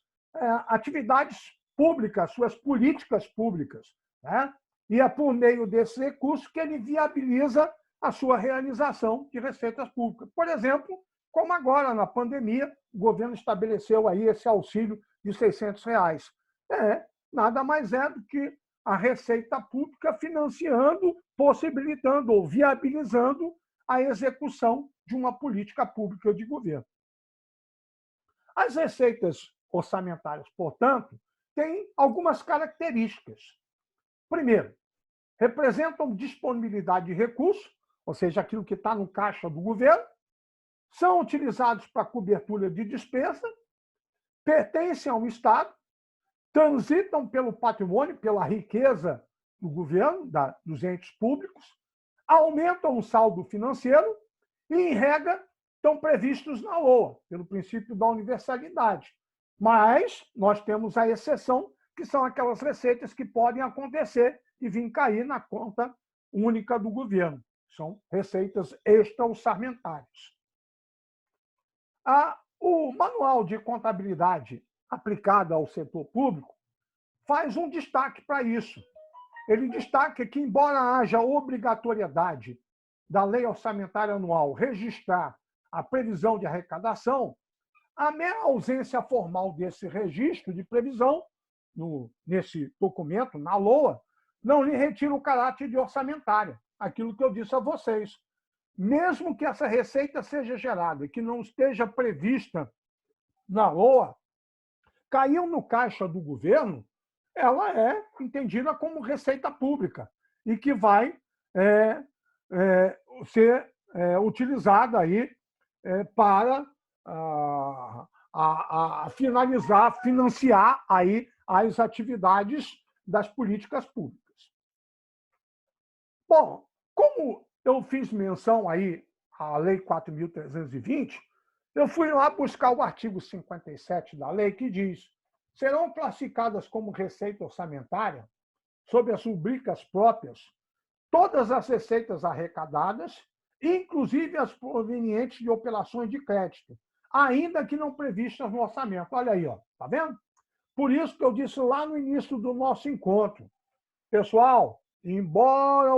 atividades públicas, suas políticas públicas. E é por meio desses recursos que ele viabiliza a sua realização de receitas públicas. Por exemplo, como agora, na pandemia, o governo estabeleceu aí esse auxílio de R$600. Nada mais é do que a receita pública financiando, possibilitando ou viabilizando a execução de uma política pública de governo. As receitas orçamentárias, portanto, têm algumas características. Primeiro, representam disponibilidade de recursos, ou seja, aquilo que está no caixa do governo, são utilizados para cobertura de despesa, pertencem ao Estado, transitam pelo patrimônio, pela riqueza do governo, dos entes públicos, aumentam o saldo financeiro e, em regra, estão previstos na LOA, pelo princípio da universalidade. Mas nós temos a exceção, que são aquelas receitas que podem acontecer e vir cair na conta única do governo. São receitas extra-orçamentárias. O Manual de Contabilidade aplicada ao setor público faz um destaque para isso. Ele destaca que, embora haja obrigatoriedade da lei orçamentária anual registrar a previsão de arrecadação, a mera ausência formal desse registro de previsão, nesse documento, na LOA, não lhe retira o caráter de orçamentária. Aquilo que eu disse a vocês. Mesmo que essa receita seja gerada e que não esteja prevista na LOA, caiu no caixa do governo, ela é entendida como receita pública e que vai ser utilizada aí para financiar aí as atividades das políticas públicas. Bom, como eu fiz menção aí à Lei 4.320, eu fui lá buscar o artigo 57 da lei, que diz: serão classificadas como receita orçamentária, sob as rubricas próprias, todas as receitas arrecadadas, inclusive as provenientes de operações de crédito, ainda que não previstas no orçamento. Olha aí, ó, tá vendo? Por isso que eu disse lá no início do nosso encontro, pessoal, embora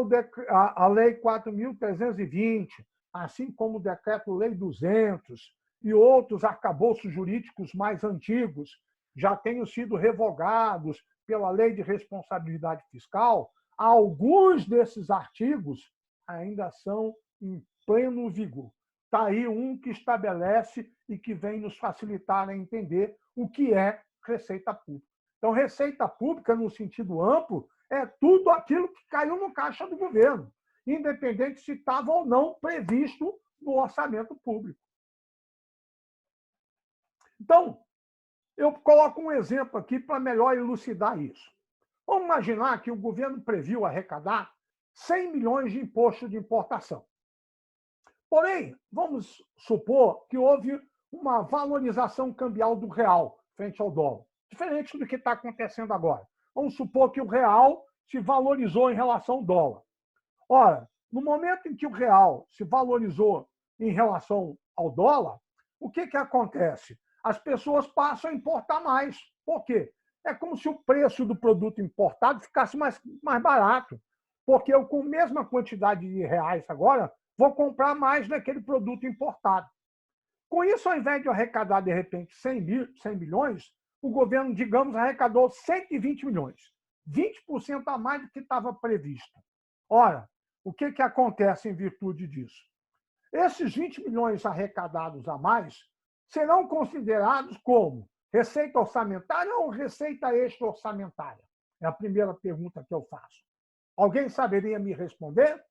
a Lei 4.320, assim como o Decreto-Lei 200 e outros arcabouços jurídicos mais antigos já tenham sido revogados pela Lei de Responsabilidade Fiscal, alguns desses artigos ainda são em pleno vigor. Está aí um que estabelece e que vem nos facilitar a entender o que é receita pública. Então, receita pública, no sentido amplo, é tudo aquilo que caiu no caixa do governo, independente se estava ou não previsto no orçamento público. Então, eu coloco um exemplo aqui para melhor elucidar isso. Vamos imaginar que o governo previu arrecadar 100 milhões de imposto de importação. Porém, vamos supor que houve uma valorização cambial do real frente ao dólar, diferente do que está acontecendo agora. Vamos supor que o real se valorizou em relação ao dólar. Ora, no momento em que o real se valorizou em relação ao dólar, o que acontece? As pessoas passam a importar mais. Por quê? É como se o preço do produto importado ficasse mais barato. Porque eu, com a mesma quantidade de reais agora, vou comprar mais daquele produto importado. Com isso, ao invés de arrecadar, de repente, 100 milhões, o governo, digamos, arrecadou 120 milhões. 20% a mais do que estava previsto. Ora, o que acontece em virtude disso? Esses 20 milhões arrecadados a mais serão considerados como receita orçamentária ou receita extra-orçamentária? É a primeira pergunta que eu faço. Alguém saberia me responder?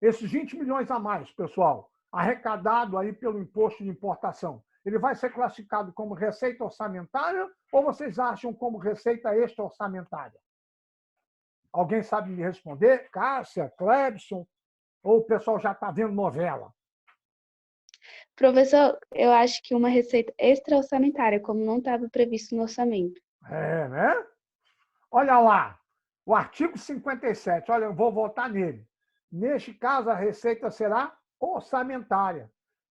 Esses 20 milhões a mais, pessoal, arrecadado aí pelo imposto de importação, ele vai ser classificado como receita orçamentária ou vocês acham como receita extra-orçamentária? Alguém sabe me responder? Cássia, Clebson? Ou o pessoal já está vendo novela? Professor, eu acho que uma receita extra-orçamentária, como não estava previsto no orçamento. É, né? Olha lá, o artigo 57, olha, eu vou voltar nele. Neste caso, a receita será orçamentária,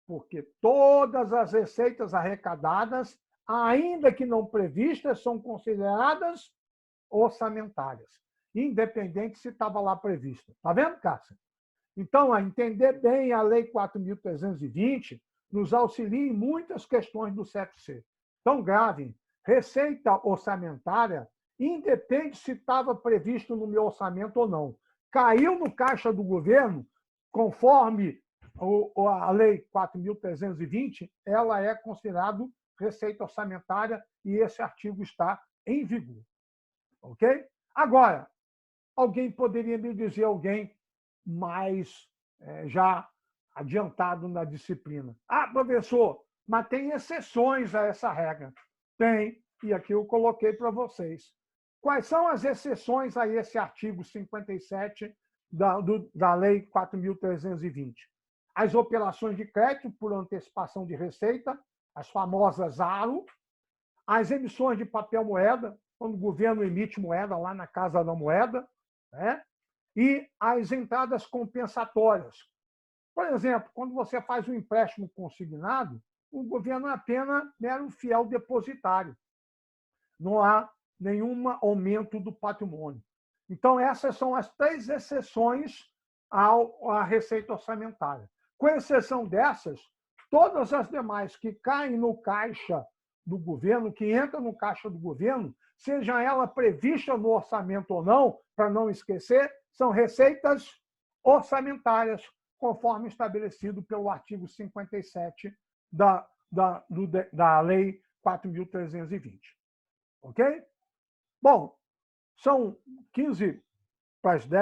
porque todas as receitas arrecadadas, ainda que não previstas, são consideradas orçamentárias, independente se estava lá previsto. Está vendo, Cássia? Então, a entender bem a Lei 4.320 nos auxilia em muitas questões do CFC. Então, gravem, receita orçamentária independe se estava previsto no meu orçamento ou não. Caiu no caixa do governo, conforme a Lei 4.320, ela é considerada receita orçamentária e esse artigo está em vigor. Ok? Agora, alguém poderia me dizer, alguém mais já adiantado na disciplina: ah, professor, mas tem exceções a essa regra. Tem. e aqui eu coloquei para vocês. Quais são as exceções a esse artigo 57 da Lei 4.320? As operações de crédito por antecipação de receita, as famosas ARO, as emissões de papel moeda, quando o governo emite moeda lá na Casa da Moeda, né? E as entradas compensatórias. Por exemplo, quando você faz um empréstimo consignado, o governo é apenas mero fiel depositário. Não há nenhum aumento do patrimônio. Então, essas são as 3 exceções à receita orçamentária. Com exceção dessas, todas as demais que caem no caixa do governo, que entram no caixa do governo, seja ela prevista no orçamento ou não, para não esquecer, são receitas orçamentárias, conforme estabelecido pelo artigo 57 da Lei 4.320. Ok? Bom, são 15 para as 10.